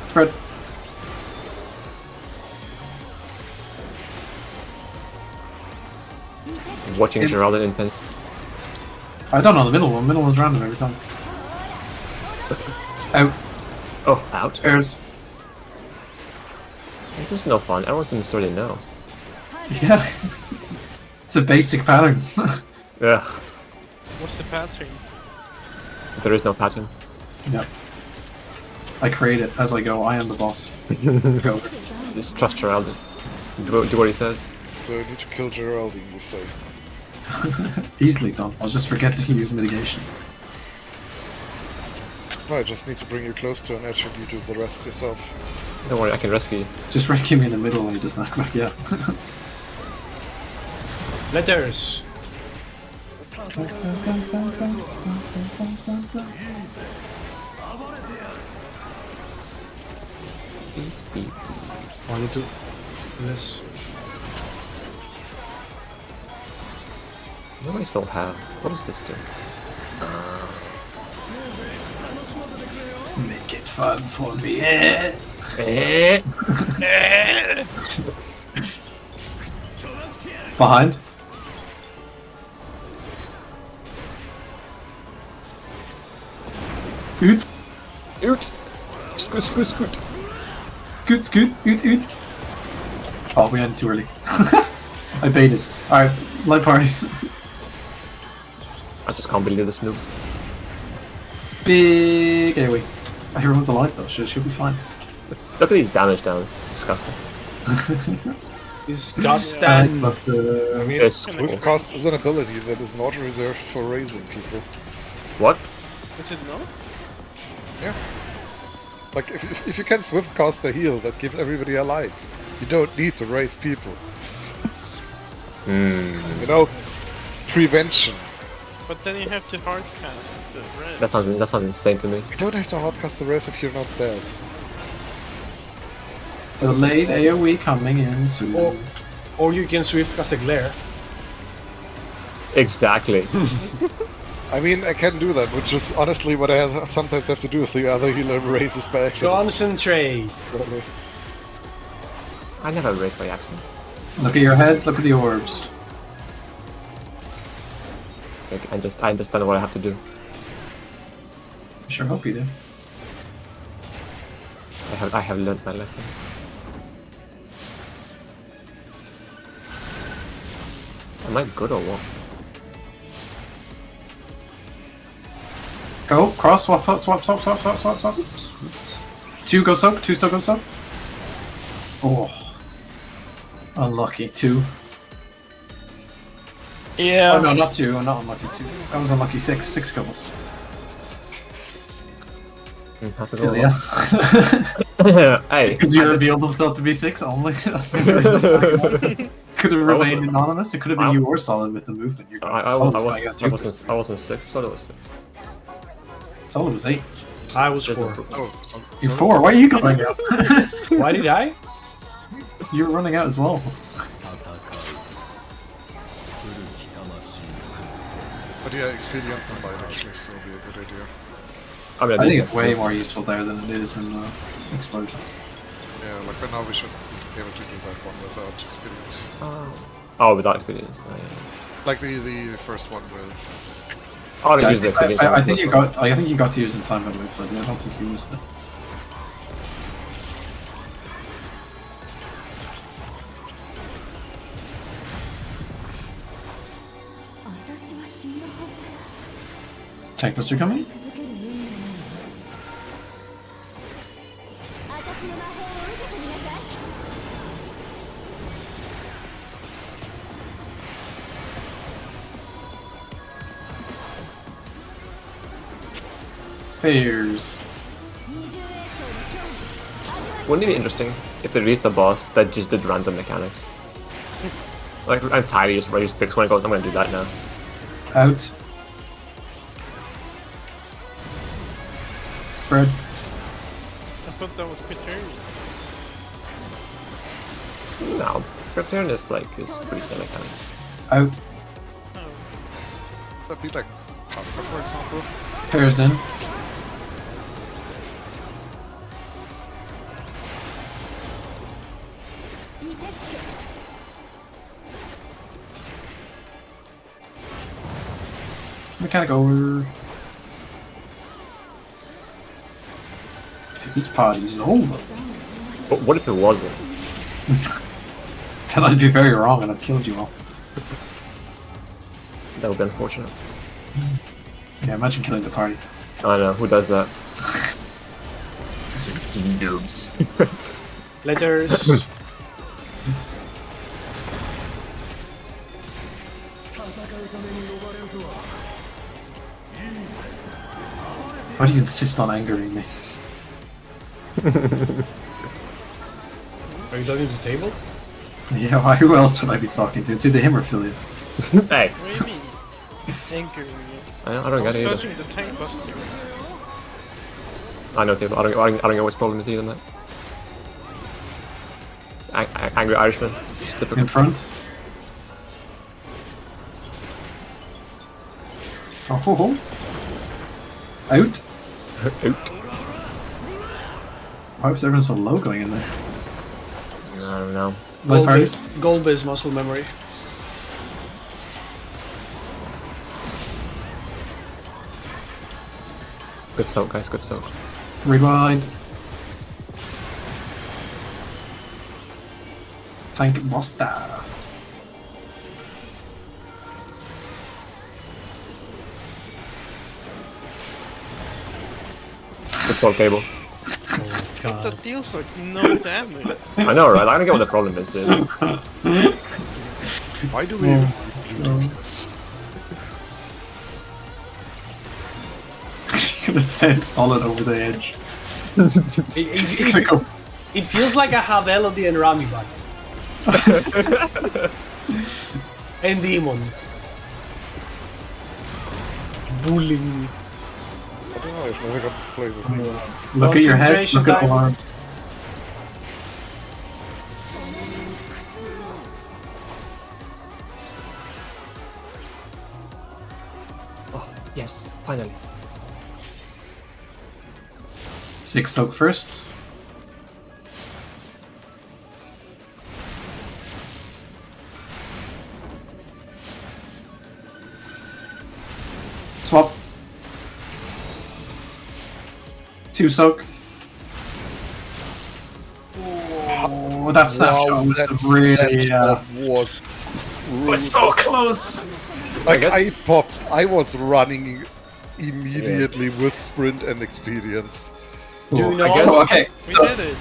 Spread. Watching Geraldine intense. I don't know the middle one. Middle one's random every time. Out. Oh, out? Pairs. This is no fun. Everyone seems to already know. Yeah. It's a basic pattern. Yeah, What's the pattern? there is no pattern. Yep. I create it as I go. I am the boss. Go. Just trust Geraldine. Do what he says. So I need to kill Geraldine, you say? Easily done. I'll just forget to use mitigations. No, I just need to bring you close to an edge and you do the rest yourself. Don't worry, I can rescue you. Just rescue me in the middle and you just knock back, yeah. Letters. I need to do this. No, I still have. What does this do? Make it fun for me. Eh. Behind. Oot. Oot! Scoot, scoot, scoot. Scoot, scoot, oot, oot. Oh, we had it too early. I baited. Alright, light parties. I just can't believe this noob. Big AoE. Everyone's alive though, should be fine. Look at these damage downs. Disgusting. Disgusting. Plus the... I mean, Yes. Swiftcast is an ability that is not reserved for raising people. What? Is it not? Yeah. Like, if you can Swiftcast a heal that gives everybody a life, you don't need to raise people. You know? Prevention. But then you have to hardcast the red. That sounds insane to me. You don't have to hardcast the rest if you're not dead. Delayed AoE coming in soon. Or you can swiftcast a glare. Exactly. I mean, I can do that, which is honestly what I sometimes have to do if the other healer raises by accident. Concentrate. Really. I never raised by accident. Look at your heads, look at the orbs. Like, I understand what I have to do. I sure hope you do. I have learned my lesson. Am I good or what? Go, cross, swap. 2 go soak, 2 still go soak. Oh. Unlucky, 2. Yeah. Oh no, not 2, not unlucky 2. That was unlucky 6, 6 goals. Have to go. Yeah. Hey. Because you revealed himself to be 6 only. Could have remained anonymous, it could have been you or Solid with the movement. You're I wasn't 6, so it was 6. Solid was 8. I was 4. You're 4, why are you going out? Why did I? You're running out as well. But yeah, experience might actually still be a good idea. I mean, I think it's way more useful there than it is in explosions. Yeah, like right now we should be able to do that one without experience. Oh, without experience. Oh, yeah. Like the first one will. Oh, I Yeah, don't use the experience. I think you got to use it in time, by the way, but I don't think you used it. Tank Buster coming? Pairs. Wouldn't it be interesting if they released a boss that just did random mechanics? Like, I'm tired of just ready to pick one and goes, I'm gonna do that now. Out. Spread. I thought that was Criterion. No, Crypterion is pretty silly kind of. Out. That'd be like Kafka, for example. Pairs in. Mechanic over. This party's over. But what if it wasn't? Then I'd be very wrong and I've killed you all. That would be unfortunate. Yeah, imagine killing the party. I know, who does that? Noobs. Letters. Why do you insist on angering me? Are you talking to the table? Yeah, why, who else would I be talking to? It's either him or Philip. Hey, What do you mean? Anchoring you. I don't get it either. Dodging the tank buster. I know people. I don't get what's problem is either, mate. It's angry Irishman. Just typical. In front. Oh, ho, ho. Out. Out. Why was everyone so low going in there? I don't know. Light parties? Goal-based muscle memory. Good soak, guys. Good soak. Rewind. Tank Buster. Good soak, cable. That deals like no damage. I know, right? I don't get what the problem is, dude. Why do we even do this? Gonna send solid over the edge. It feels like I have Elodie and Rami back. And Demon. Bullying me. I don't know, I've never got to play with him. Look at your head, Concentration look at time. arms. Oh, yes, finally. 6 soak first. Swap. 2 soak. Oh, that snapshot was really. That was so close. like guess- I popped. I was running immediately with sprint and experience. Do you know? I guess- Oh, okay. We So did it.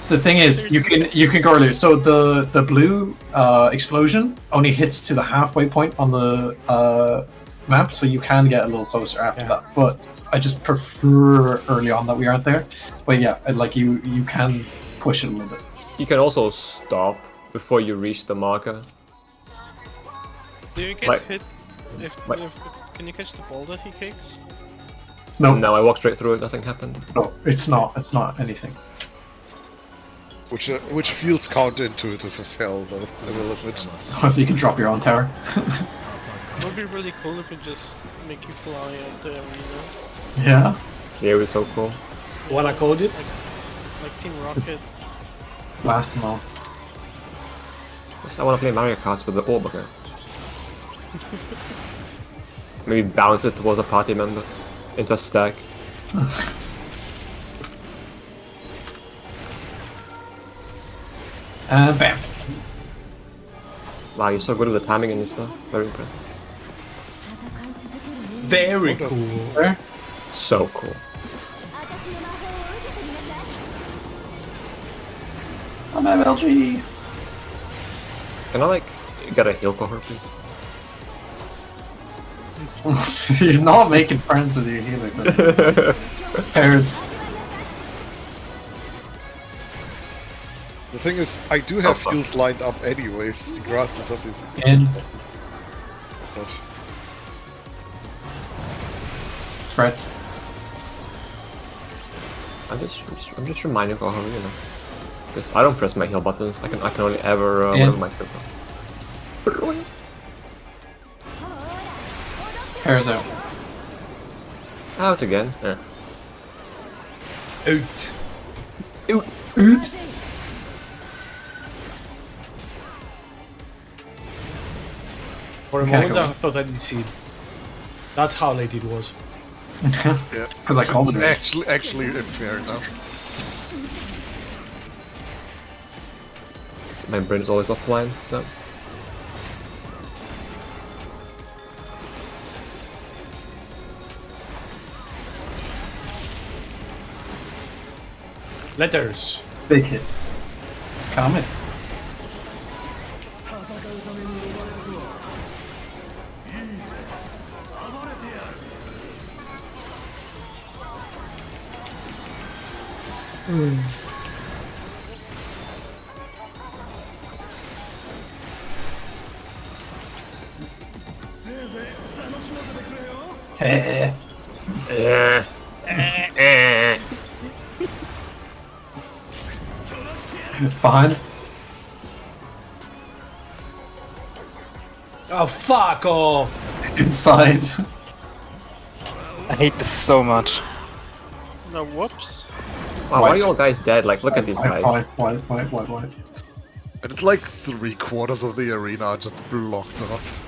the thing is, you can go earlier. So the blue explosion only hits to the halfway point on the map, so you can get a little closer after Yeah. that. But I just prefer early on that we aren't there. But yeah, like you can push it a little bit. You can also stop before you reach the marker. Do you get Like- hit if, like- can you catch the ball that he kicks? No, No, I walked straight through it. Nothing happened. no, it's not. It's not anything. Which feels counterintuitive as hell, though. I will admit. So you can drop your own tower. It would be really cool if it just make you fly out there, Yeah. Yeah, it was so cool. Wanna code it? like Team Rocket. Blast them off. I want to play Mario Kart with the orb again. Maybe bounce it towards a party member into a stack. And bam. Wow, you're so good with the timing and stuff. Very impressive. Very cool. There. So cool. I'm MLG. Can I like get a heal cover, please? You're not making friends with your healer. Pairs. The thing is, I do have heals lined up anyways. Gratis of this. In. But Spread. I'm just reminding of how you know. Because I don't press my heal buttons. I can only ever Yeah. whatever my skills are. Pairs out. Out again. Yeah. Out. Oot. For a Mechanical. moment I thought I didn't see it. That's how late it was. yeah, Because I called it. actually, in fair enough. My brain is always offline, so. Letters. Big hit. Comment. Hey. Behind. Oh, fuck off! Inside. I hate this so much. No, whoops. Wow, why are you all guys dead? Like, look at these guys. Why? And it's like 3/4 of the arena are just blocked off.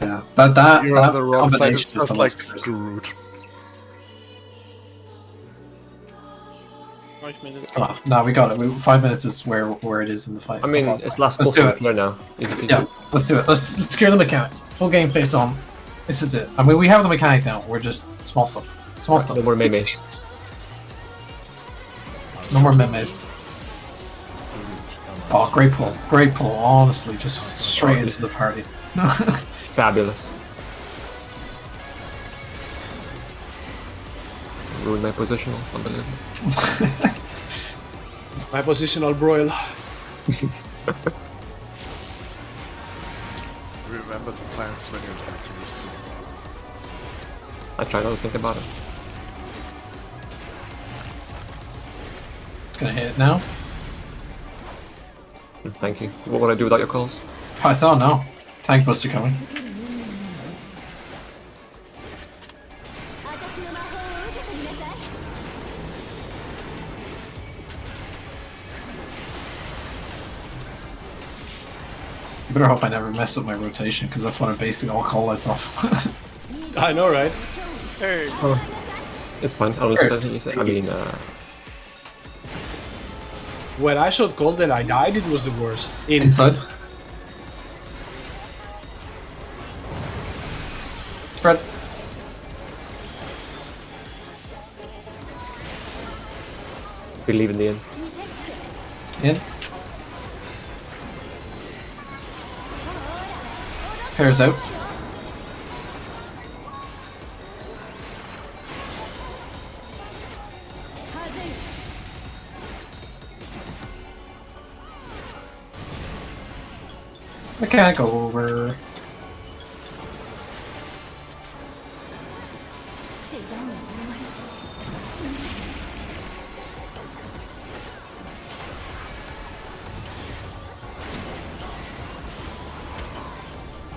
Yeah, that You're on the wrong side, combination it's is just the like most screwed. 5 minutes. Come on, no, we got it. 5 minutes is where it is in the fight. I mean, it's last Let's boss do to it. clear now. Easy peasy. Yeah, let's do it. Let's clear the mechanic. Full game face on. This is it. I mean, we have the mechanic now. We're just small stuff. Small stuff. No more memes. No more memes. Oh, great pull. Great pull. Honestly, just straight into the party. Fabulous. Ruined my positionals, unbelievable. My positional broil. Remember the times when you're accuracy. I try not to think about it. It's gonna hit it now. Thank you. What would I do without your calls? Python, no. Tank buster coming. 私の魔法を受けてみなさい You better hope I never mess up my rotation, because that's when I basically all call lights off. I know, right? Hey, It's fine. I'll listen to anything you say. I mean, When I shot gold and I died, it was the worst. Inside. Spread. believe in the end. In. Pairs out. Mechanic over.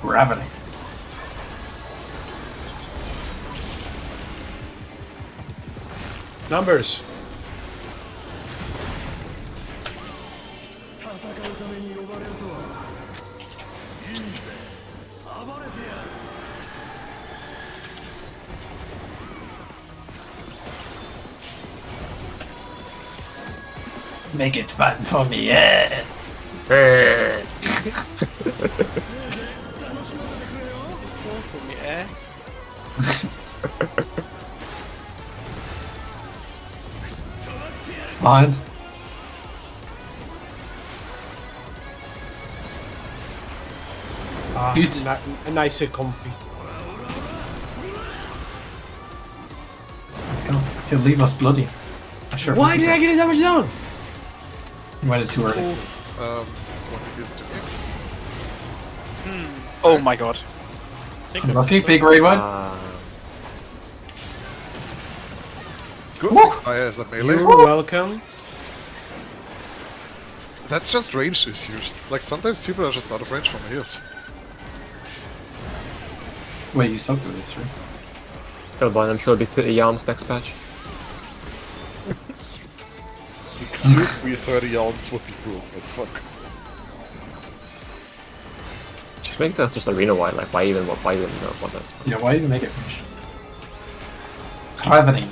Gravity. Numbers. Make it fun for me, yeah. for me, eh? Behind. Good. Nice and comfy. He'll leave us bloody. I sure. Why did I get a damage down? You went it too early. What did you used to be? Oh my god. Lucky, big raid one. Good. Fire as a melee. You're welcome. That's just range issues. Like sometimes people are just out of range from heals. Wait, you sucked with this, right? Hellbound, I'm sure it'll be 30 Yarms next patch. The Q3 30 arms would be cool as fuck. Just make that just arena wide, like why even what that? Yeah, why even make it range? Gravity.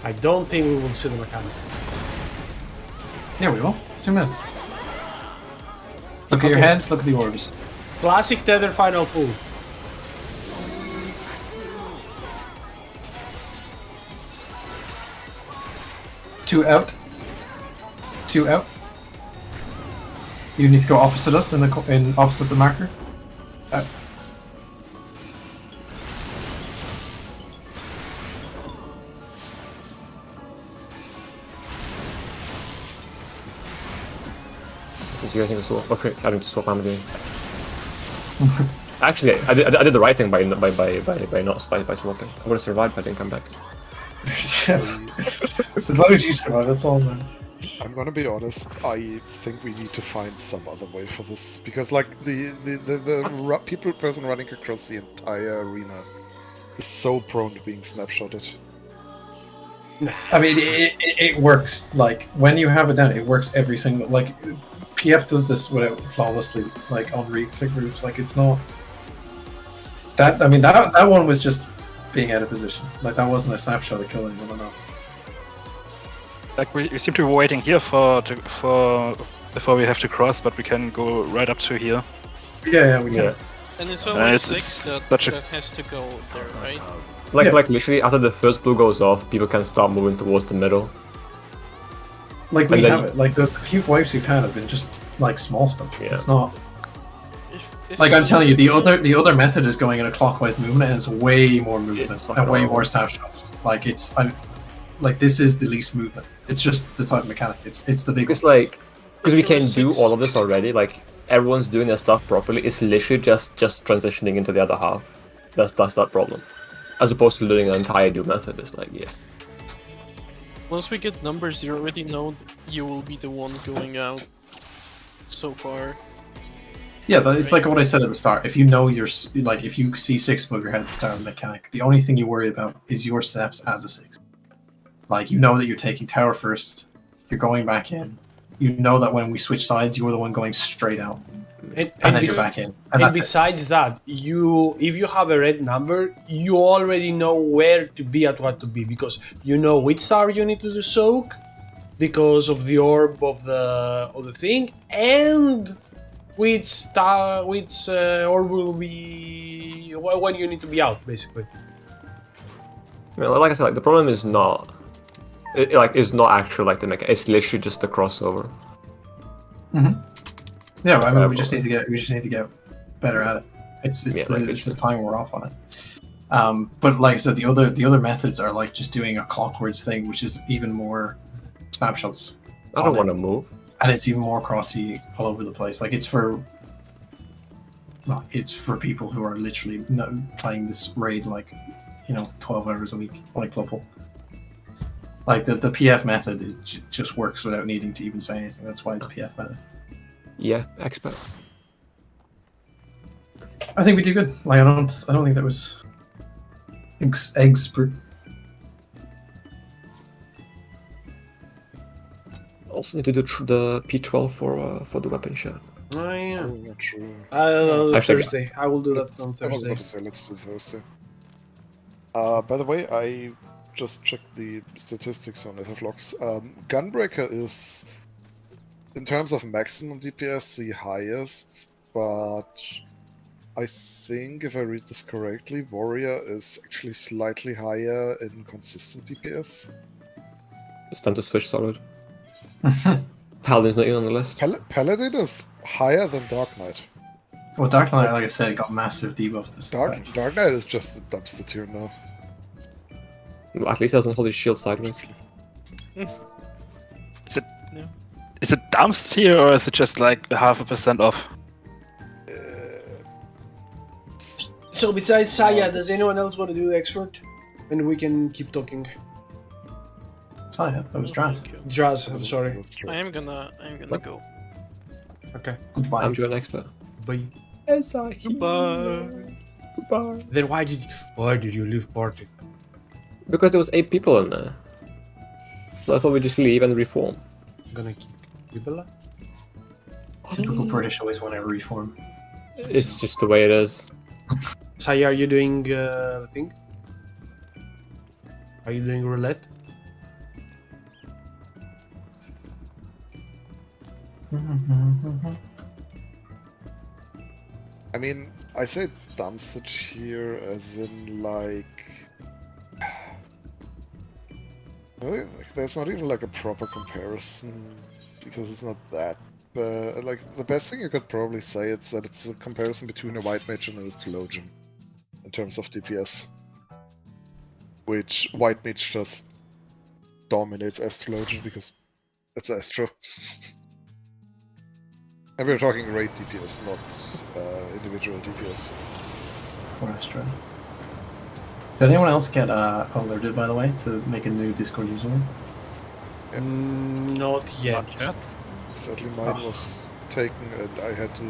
I don't think we will see the mechanic. Yeah, we will. It's 2 minutes. Look at your heads, look at the orbs. Classic Tether final pull. Two out. Two out. You need to go opposite us in opposite the marker. Out. because you're getting to swap. Okay, having to swap. I'm doing. Actually, I did the right thing by swapping. I would have survived if I didn't come back. As long as you survive, that's all, man. I'm gonna be honest, I think we need to find some other way for this. Because, like, the person running across the entire arena is so prone to being snapshotted. I mean, it works. Like, when you have it down, it works every single... Like, PF does this without flawlessly, like, on re-click routes. Like, it's not... That one was just being out of position. Like, that wasn't a snapshot of killing anyone, no. Like we seem to be waiting here for before we have to cross, but we can go right up to here. Yeah, we can. Yeah. And it's only it's 6 that such a- has to go there, right? Like, Yeah. like literally after the first blue goes off, people can start moving towards the middle. Like, we And then- have it. Like, the few wipes we've had have been just, like, small stuff. Yeah. It's not... If Like, I'm telling you, the other method is going in a clockwise movement, and it's way more movement It's and way fucking more snapshots. Like, like, this is the least movement. It's just the type of mechanic. It's the big Because one. like, because we If there can was do 6 all of this already. Like everyone's doing their stuff properly. It's literally just transitioning into the other half. That's that problem. As opposed to doing an entire new method. It's like, yeah. Once we get numbers, you already know you will be the one going out so far. Yeah, but it's like what I said at the start. If you know if you see 6 above your head at the start of the mechanic, the only thing you worry about is your steps as a 6. Like, you know that you're taking tower first, you're going back in. You know that when we switch sides, you're the one going straight out, and then you're back in. And And that's it. besides that, if you have a red number, you already know where to be at what to be, because you know which tower you need to do soak because of the orb of the thing, and which orb will be when you need to be out, basically. I mean, like I said, like the problem is not. It's not actually like the mechanic. It's literally just the crossover. Yeah, but I mean, we just need to get better at it. It's the time we're off on it. But like I said, the other methods are like just doing a clockwards thing, which is even more snapshots. I don't want to move. And it's even more crossy all over the place. Like, it's for people who are literally playing this raid like, 12 hours a week, like Global. Like, the PF method, it just works without needing to even say anything. That's why it's PF method. Yeah, expert. I think we do good. Like, I don't think that was expert. Also need to do the P12 for the weapon shot. Oh yeah. Oh, not true. Actually- Thursday. I will do that on I was Thursday. about to say, let's do Thursday. By the way, I just checked the statistics on FFlogs. Gunbreaker is, in terms of maximum DPS, the highest, but I think if I read this correctly, Warrior is actually slightly higher in consistent DPS. It's time to switch solid. Paladin's not even on the list. Paladin is higher than Dark Knight. Well, Dark Knight, like I said, got massive debuff this Dark patch. Knight is just a dumpster tier now. Well, at least he doesn't hold his shield sideways. Is it dumpster here or is it just like 0.5% off? So besides Saya, does anyone else want to do the expert? And we can keep talking. Saya, that was Draz. Draz, I'm sorry. That's true. I am gonna go. Okay. Goodbye. I'm doing expert. Bye. Goodbye. Goodbye. Then why did you leave party? Because there was 8 people in there. So I thought we'd just leave and reform. I'm gonna keep Ibella. Typical British always want to reform. It's just the way it is. Saya, are you doing the thing? Are you doing roulette? I mean, I say dumpster here as in like... There's not even like a proper comparison because it's not that. Like the best thing you could probably say is that it's a comparison between a white mage and a theologian in terms of DPS, which white mage just dominates astrologian because it's astro. And we're talking raid DPS, not individual DPS. Forestra. Did anyone else get alerted, by the way, to make a new Discord username? Not yet. Not yet. Sadly, mine was taken, and I had to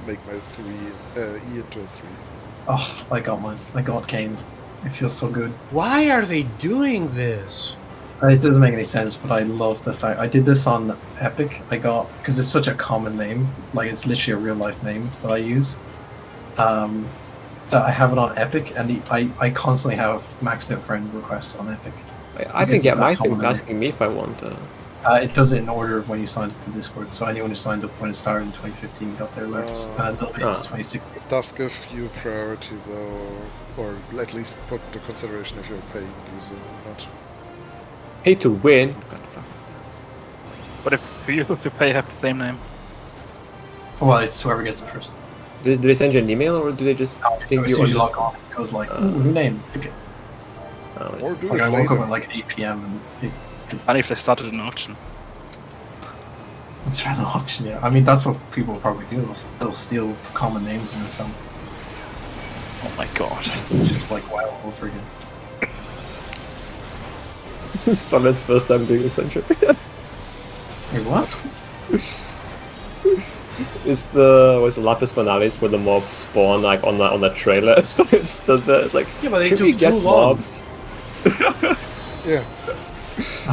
make my E into a 3. Oh, I got mine. I got Kane. It feels so good. Why are they doing this? It doesn't make any sense, but I love the fact I did this on Epic. I got because it's such a common name, like it's literally a real life name that I use. That I have it on Epic, and I constantly have maxed out friend requests on Epic. I can Because get it's my that thing common asking me if I want. It does it in order of when you signed up to Discord. So anyone who signed up when it started in 2015 got their alerts. They'll be into 2016. It does give you priority though, or at least put into consideration if you're a paying user or not. Pay to win. God, fuck. What if you to pay have the same name? Well, it's whoever gets it first. Do they send you an email or do they just ping As you? soon Or as you just... log on, it goes like, ooh, new name, pick it. Oh, Or it's- do Like it I woke up later. at like 8 PM and And if they started an auction. it's trying to auction. Yeah, I mean that's what people will probably do. They'll steal common names and then some. Oh my god. Just like WoW all over again. Solid's first time doing this entry. Wait, what? It's the Lapis Manalis where the mobs spawn like on the trailer. So it's like Yeah, but they should we took get too long. mobs? Yeah.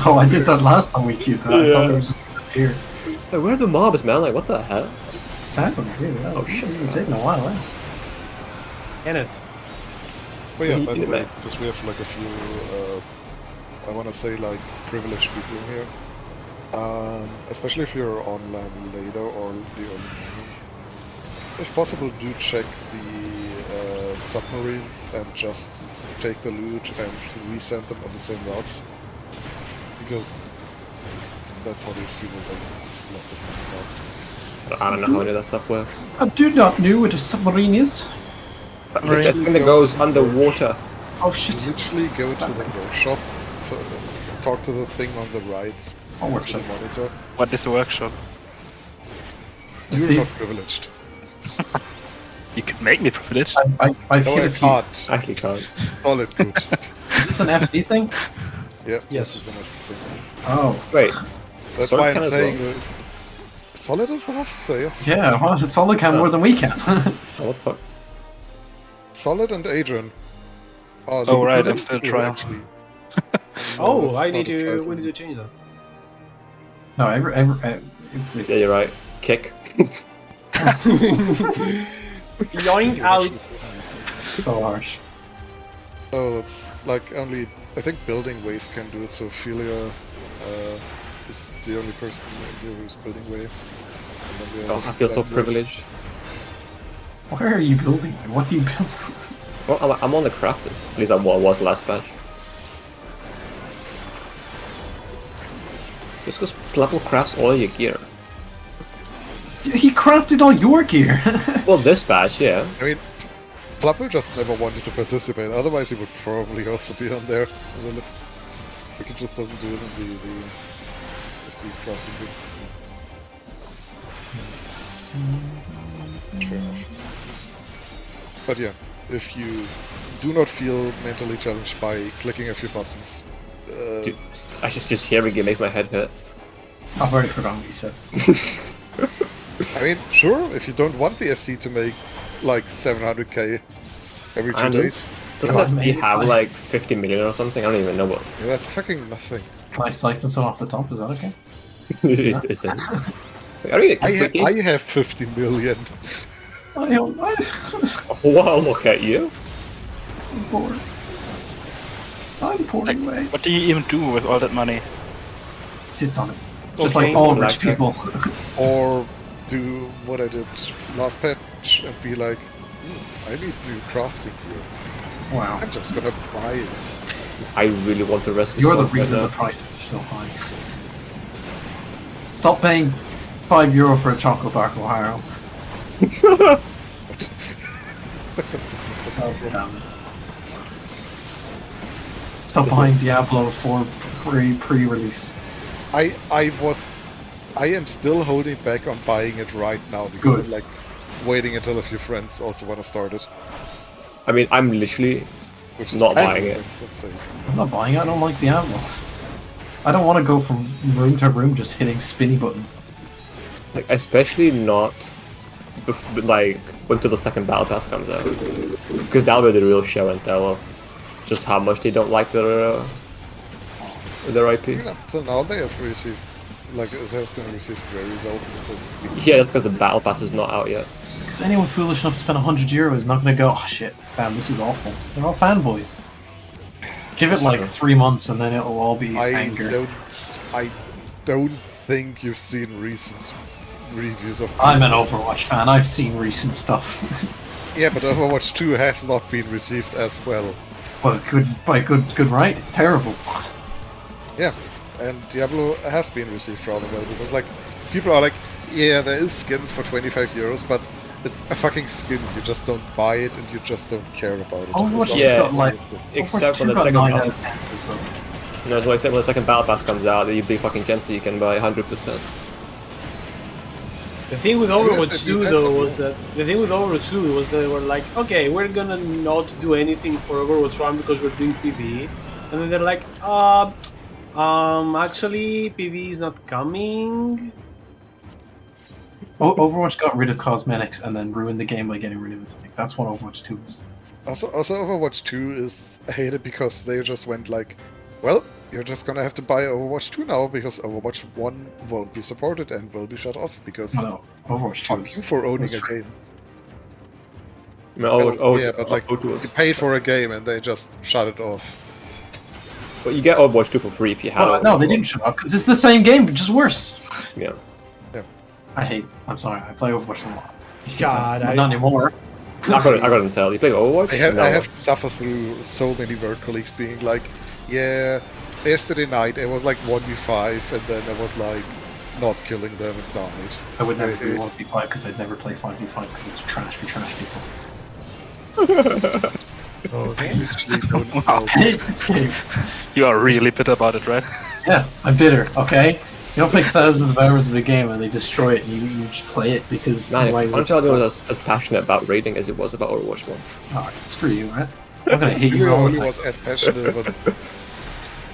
Oh, I did that last time we queued that. I thought Yeah. it was just here. Like, where are the mobs, man? Like, what the hell? It's happening, really. That was taking a while, eh? Kenneth. But yeah, by the Yeah. way, because we have like a few, I want to say like privileged people in here. Especially if you're online later or the early morning. If possible, do check the submarines and just take the loot and resend them on the same routes. Because that's how the FC will get lots of money. I don't know how any of that stuff works. I do not know what a submarine is. It's that thing that goes underwater. Oh shit. Literally go to the workshop, to, talk to the thing on the right, Oh, to workshop. the monitor. What is a workshop? Is You're this- not privileged. You could make me privileged. I've No, hit I a few. can't. Actually can't. Solid good. Is this an FC thing? Yeah, Yes. this is the next thing. Oh. Wait. That's Solid why I'm can as saying Solid is enough, so yes. Yeah, well, Solid can more than we can. Oh, what the fuck? Solid and Adrian. Oh, Oh, right, good I'm still people, trial. actually. Oh, that's I not need a to. trial We thing. need to change that. No, it's Yeah, you're right. Kick. Yoink out. so harsh. Oh, it's like only I think building ways can do it. So Ophelia is the only person here who's building way. And then we Oh, have I feel so vendors. privileged. Where are you building? What do you build? Well, I'm on the crafters. At least I was last patch. Just because Plapple crafts all your gear. He crafted all your gear. Well, this patch, yeah. I mean, Flapper just never wanted to participate. Otherwise, he would probably also be on there. And then like he just doesn't do it in the crafting thing. Fair enough. But yeah, if you do not feel mentally challenged by clicking a few buttons, Dude, I just hearing it makes my head hurt. I've already forgotten what you said. I mean, sure, if you don't want the FC to make like 700k every 2 And days, Doesn't Yeah, that maybe have fine. like 50 million or something? I don't even know what. yeah, that's fucking nothing. Can I siphon some off the top? Is that okay? It's Are you I have 50 million. I don't. Wow, look at you. I'm bored. I'm poor Like, anyway. what do you even do with all that money? Sits on it. Well, Just like change all the rich black people. Or do what I did last patch and be like, I need new crafting gear. Wow. I'm just gonna buy it. I really want to rescue You're the Sonic right reason now. the prices are so high. Stop paying €5 for a chocolate bar, Ohio. Oh, damn it. Stop buying Diablo 4 pre-release. I was I am still holding back on buying it right now because Good. I'm like waiting until a few friends also want to start it. I mean, I'm literally Which is not fine, buying it. it's insane. I'm not buying it. I don't like the ammo. I don't want to go from room to room just hitting spinny button. Like, especially not like until the second battle pass comes out, because that'll be the real show and tell of just how much they don't like their IP. Even up till now they have received, like it has been received very well. So Yeah, that's because the battle pass is not out yet. Because anyone foolish enough to spend €100 is not going to go, oh shit, fam, this is awful. They're all fanboys. Give it like 3 months and then it'll all be anger. I don't think you've seen recent reviews of. I'm an Overwatch fan. I've seen recent stuff. Yeah, but Overwatch 2 has not been received as well. Well, good right. It's terrible. Yeah, and Diablo has been received rather well because like people are like, yeah, there is skins for €25, but it's a fucking skin. You just don't buy it and you just don't care about it. Overwatch It's 2 Yeah. got like Except for the got second 9 battle. out of 10 though. No, so except when the second battle pass comes out, you big fucking Gently, you can buy 100%. The thing with Overwatch you 2 tend though to- was that they were like, okay, we're gonna not do anything for Overwatch 1 because we're doing PvE, and then they're like, actually PvE is not coming. Overwatch got rid of cosmetics and then ruined the game by getting rid of it. Like, that's what Overwatch 2 is. Also, Overwatch 2 is hated because they just went like, well, you're just gonna have to buy Overwatch 2 now because Overwatch 1 won't be supported and will be shut off because No, Overwatch 2 fuck you is... for owning that's a game. I mean, Yeah, but like you paid for a game and they just shut it off. but you get Overwatch 2 for free if you have. Well, no, they didn't shut up because it's the same game, but just worse. Yeah. I'm sorry, I play Overwatch a lot. God, Not anymore. I couldn't tell. You play Overwatch? I have suffered through so many work colleagues being like, yeah, yesterday night it was like 1v5 and then I was like not killing them and died. I would never do 1v5 because I'd never play 5v5 because it's trash for trash people. I literally don't I know. hate this game. You are really bitter about it, right? Yeah, I'm bitter, okay? You don't play thousands of hours of a game and they destroy it and you just play it because... Man, why Uncharted was as passionate about raiding as it was about Overwatch 1. Oh, screw you, right? I'm gonna hate you You all only the was time. as passionate about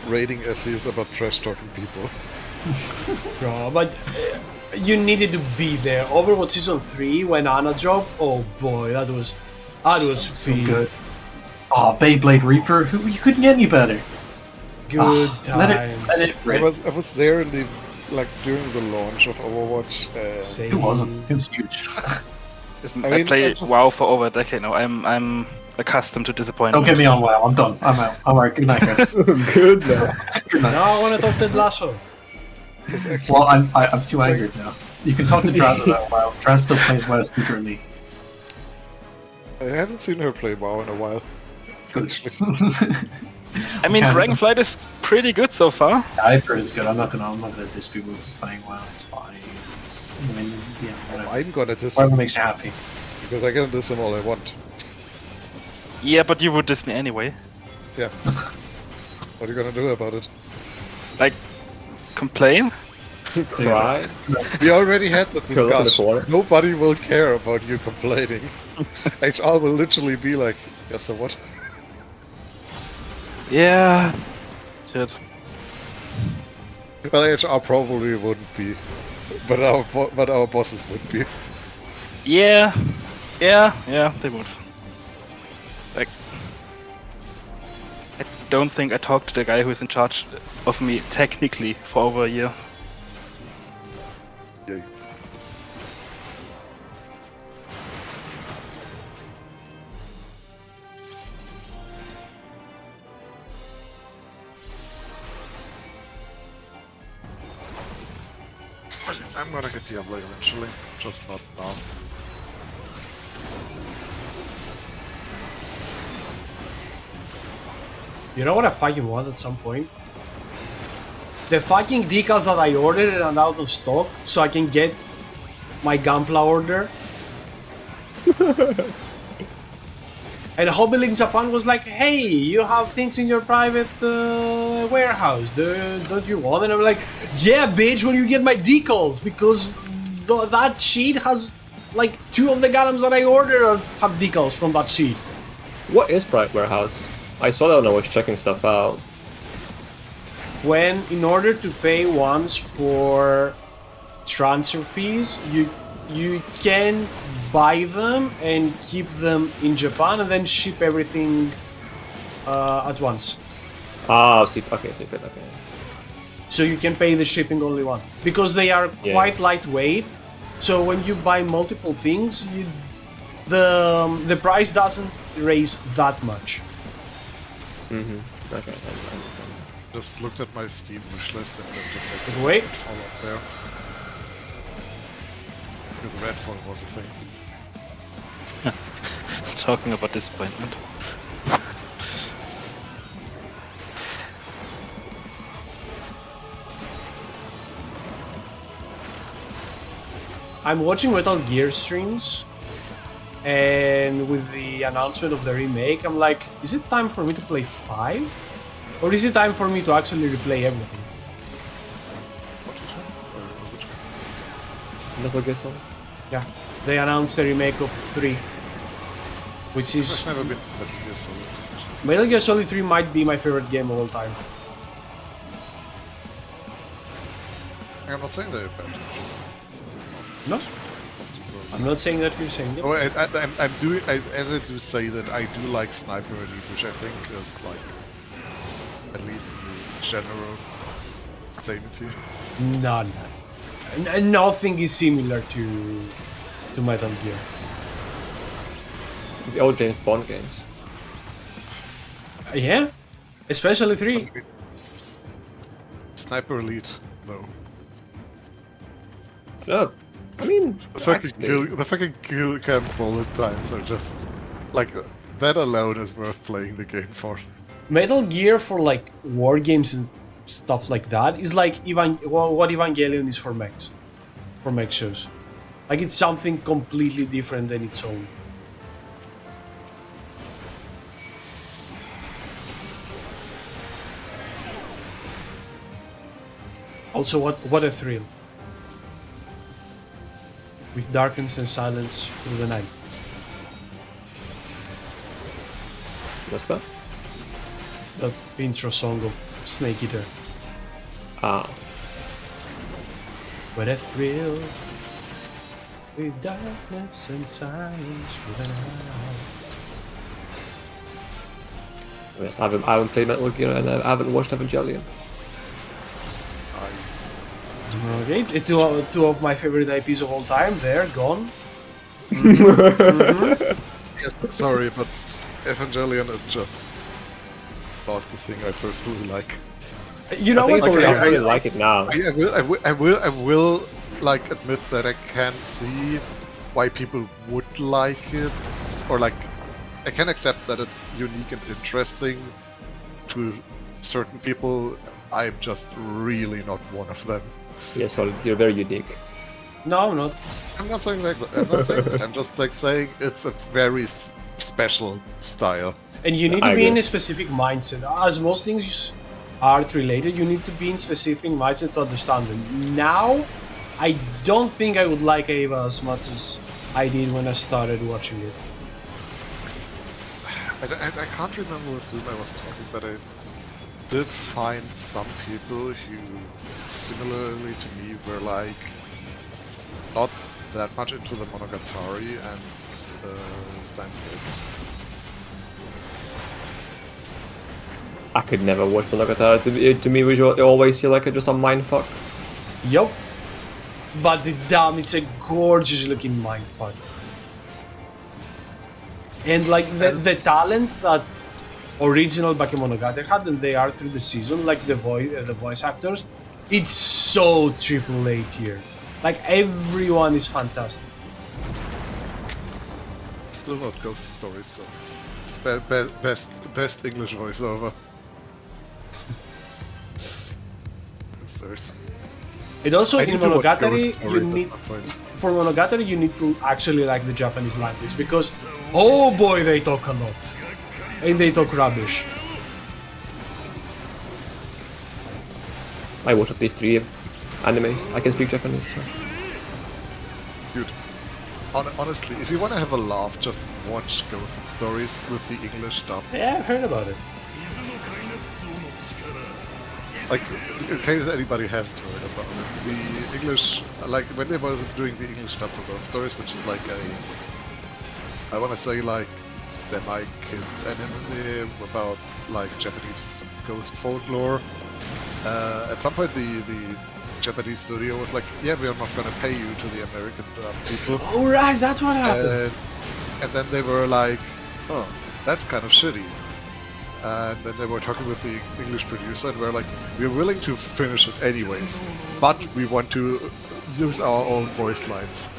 raiding as he is about trash talking people. Bro, but you needed to be there. Overwatch Season 3 when Ana dropped, oh boy, that was So good. Oh, Beyblade Reaper, you couldn't get any better. good Let times. it I rip. was there in the during the launch of Overwatch. Same. It wasn't. It's huge. I mean, play it's just- WoW for over a decade now. I'm accustomed to disappointment. Don't get me on WoW. I'm done. I'm out. Alright, good night, guys. Good now. Good night. Now I want to talk to Lasso. It's actually, Well, I'm too angered now. You can talk to Draz about WoW. Draz still plays WoW secretly. I haven't seen her play WoW in a while. Good. I mean, Yeah. Dragonflight is pretty good so far. I've heard it's good. I'm not gonna dispute with playing WoW. It's fine. I mean, yeah, whatever. I'm gonna diss Whatever him makes you happy. because I can diss him all I want. Yeah, but you would diss me anyway. Yeah. What are you gonna do about it? Like, complain? Cry. We already had the Curl up in the discussion. corner. Nobody will care about you complaining. HR will literally be like, yeah, so what? Yeah. Shit. Well, HR probably wouldn't be, but our bosses would be. Yeah. Yeah, they would. Like, I don't think I talked to the guy who is in charge of me technically for over a year. Yay. I'm gonna get Diablo eventually, just not now. You know what I fucking want at some point? The fucking decals that I ordered and are out of stock, so I can get my Gunpla order. And Hobby in Japan was like, hey, you have things in your private warehouse, don't you want? And I'm like, yeah, bitch, when you get my decals, because that sheet has like 2 of the Gundams that I ordered have decals from that sheet. What is private warehouse? I saw that when I was checking stuff out. When, in order to pay once for transfer fees, you can buy them and keep them in Japan and then ship everything at once. Ah, so okay, okay. So you can pay the shipping only once. Because they are quite lightweight, so when you buy multiple things, the price doesn't raise that much. Mm-hmm. Okay, I understand. Just looked at my Steam wish list and then just I still Wait. Redfall up there. Because Redfall was a thing. Talking about disappointment. I'm watching Metal Gear streams, and with the announcement of the remake, I'm like, is it time for me to play 5? Or is it time for me to actually replay everything? Metal Gear Solid? Yeah, they announced the remake of 3, which is... I've never been Metal Gear Solid. Metal Gear Solid 3 might be my favorite game of all time. I'm not saying they're bad, just... No? I'm not saying that you're saying it. Oh, I'm doing, as I do say that I do like Sniper Elite, which I think is like, at least in the general samety. No. Nothing is similar to Metal Gear. The old James Bond games. Yeah? Especially 3. Sniper Elite, though. No, I mean... The fucking kill cam bullet times are just... Like, that alone is worth playing the game for. Metal Gear for like war games and stuff like that is like what Evangelion is for mechs. For mech shows. Like it's something completely different than its own. Also, what a thrill. With darkness and silence through the night. What's that? The intro song of Snake Eater. Ah. What a thrill. With darkness and silence through the night. Yes, I haven't played Metal Gear and I haven't watched Evangelion. Okay, two of my favorite IPs of all time, they're gone. Yes, sorry, but Evangelion is just not the thing I personally like. You know I what's think I funny? really like it now. I will like admit that I can see why people would like it, or like I can accept that it's unique and interesting to certain people. I'm just really not one of them. Yeah, Solid, you're very unique. No, I'm not. I'm not saying that. I'm not saying that. I'm just like saying it's a very special style. And you need to I be in agree. a specific mindset. As most things art related, you need to be in specific mindset to understand them. Now, I don't think I would like Ava as much as I did when I started watching it. I can't remember with whom I was talking, but I did find some people who, similarly to me, were like not that much into the Monogatari and Steins Gate. I could never watch Monogatari. To me, we always feel like just a mindfuck. Yup. But damn, it's a gorgeous looking mindfuck. And like the talent that original Bakemonogatari had, and they are through the season, like the voice actors, it's so AAA tier. Like everyone is fantastic. Still not Ghost Stories, so best English voiceover. There's And also I in need to watch Monogatari, Ghost you Stories at need some point. for Monogatari you need to actually like the Japanese language, because Oh boy, they talk a lot. And they talk rubbish. I watched at least 3 animes. I can speak Japanese. So. Dude, honestly, if you want to have a laugh, just watch Ghost Stories with the English dub. Yeah, I've heard about it. Like, in case anybody hasn't heard about it, the English, like, when they were doing the English dub for Ghost Stories, which is like I want to say like semi-kids anime about like Japanese ghost folklore. At some point the Japanese studio was like, yeah, we are not gonna pay you to the American people. Oh right, that's what happened. And then they were like, oh, that's kind of shitty. And then they were talking with the English producer and we're like, we're willing to finish it anyways, but we want to use our own voice lines.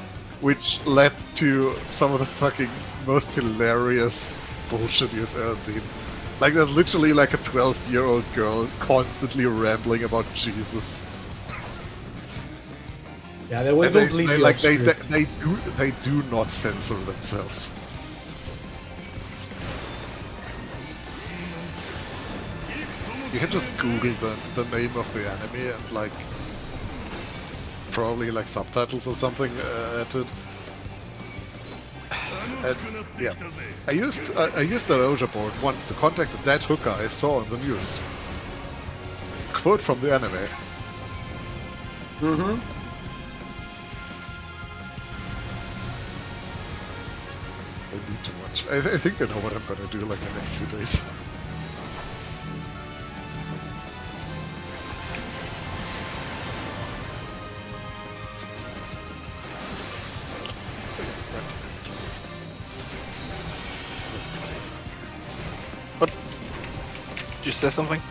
Which led to some of the fucking most hilarious bullshit you've ever seen. Like, there's literally like a 12-year-old girl constantly rambling about Jesus. Yeah, they will And they completely like off script. they do not censor themselves. You can just Google the name of the anime and like probably like subtitles or something at it. And yeah, I used the Roja board once to contact a dead hooker I saw on the news. Quote from the anime. Mm-hmm. I need to watch. I think I know what I'm gonna do like the next few days. Did you say something?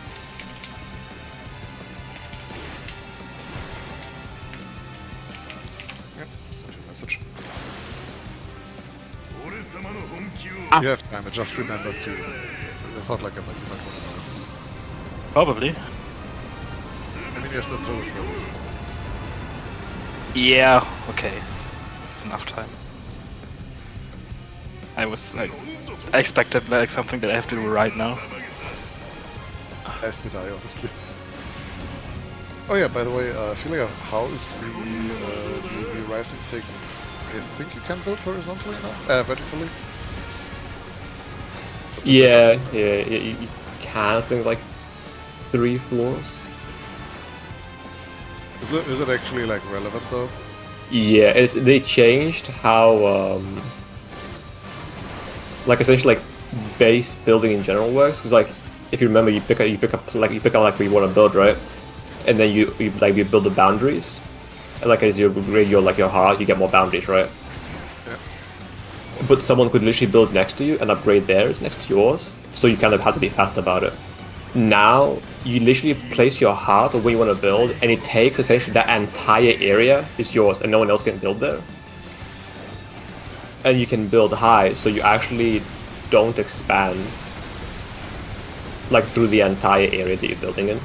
Yep, send you a message. Ah. You have time, I just remembered to. I thought like I might want to know. Probably. I mean, you have to throw things. Yeah, okay. It's enough time. I was like, I expected like something that I have to do right now. As did I, honestly. Oh yeah, by the way, Philia, how is the rising thing? I think you can build horizontally now? Vertically? Yeah, you can, I think, like 3 floors. Is it actually like relevant though? Yeah, they changed how, like essentially like base building in general works. Because like, if you remember, you pick up like where you want to build, right? And then you build the boundaries. And like as you upgrade your heart, you get more boundaries, right? Yeah. But someone could literally build next to you and upgrade theirs next to yours. So you kind of have to be fast about it. Now you literally place your heart where you want to build, and it takes essentially that entire area is yours, and no one else can build there. And you can build high, so you actually don't expand like through the entire area that you're building in.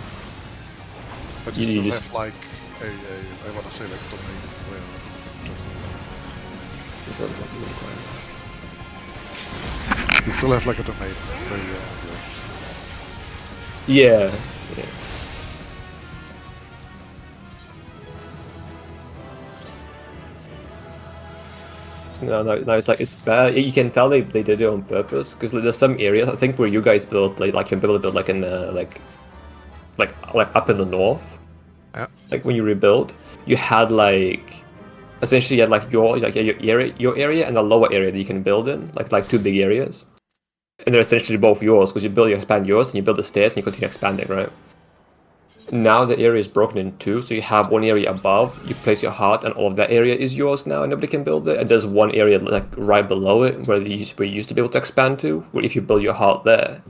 But you You still just- have like I want to say like domain where just you still have like a domain where Yeah. No, it's like it's bad. You can tell they did it on purpose because there's some areas I think where you guys built like your ability build like in like up in the north. Yeah. Like when you rebuild, you had like essentially you had like your area and the lower area that you can build in, like 2 big areas. And they're essentially both yours because you expand yours, and you build the stairs and you continue expanding, right? Now the area is broken in 2, so you have one area above, you place your heart, and all of that area is yours now, and nobody can build it. And there's one area like right below it where you used to be able to expand to, where if you build your heart there,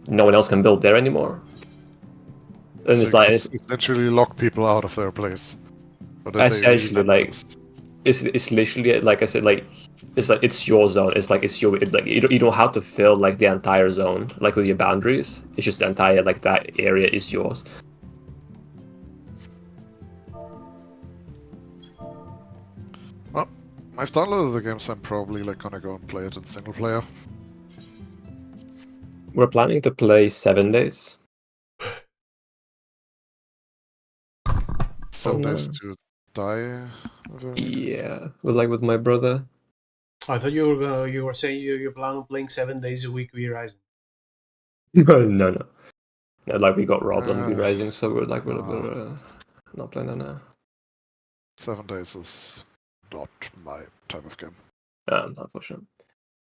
no one else can build there anymore. And so it's you like can essentially lock people out of their place. Or that they essentially like respect it's literally like I said, like it's your zone. It's like it's your like you don't have to fill like the entire zone like with your boundaries. It's just the entire like that area is yours. Well, I've downloaded the game, so I'm probably like gonna go and play it in single player. We're planning to play 7 days. 7 Oh, days no. to die. Yeah, with my brother. I thought you were saying you plan on playing 7 days a week with Rising. No. Yeah, like we got robbed on Uh, V-Rising, so we're not playing that now. 7 days is not my type of game. Not for sure.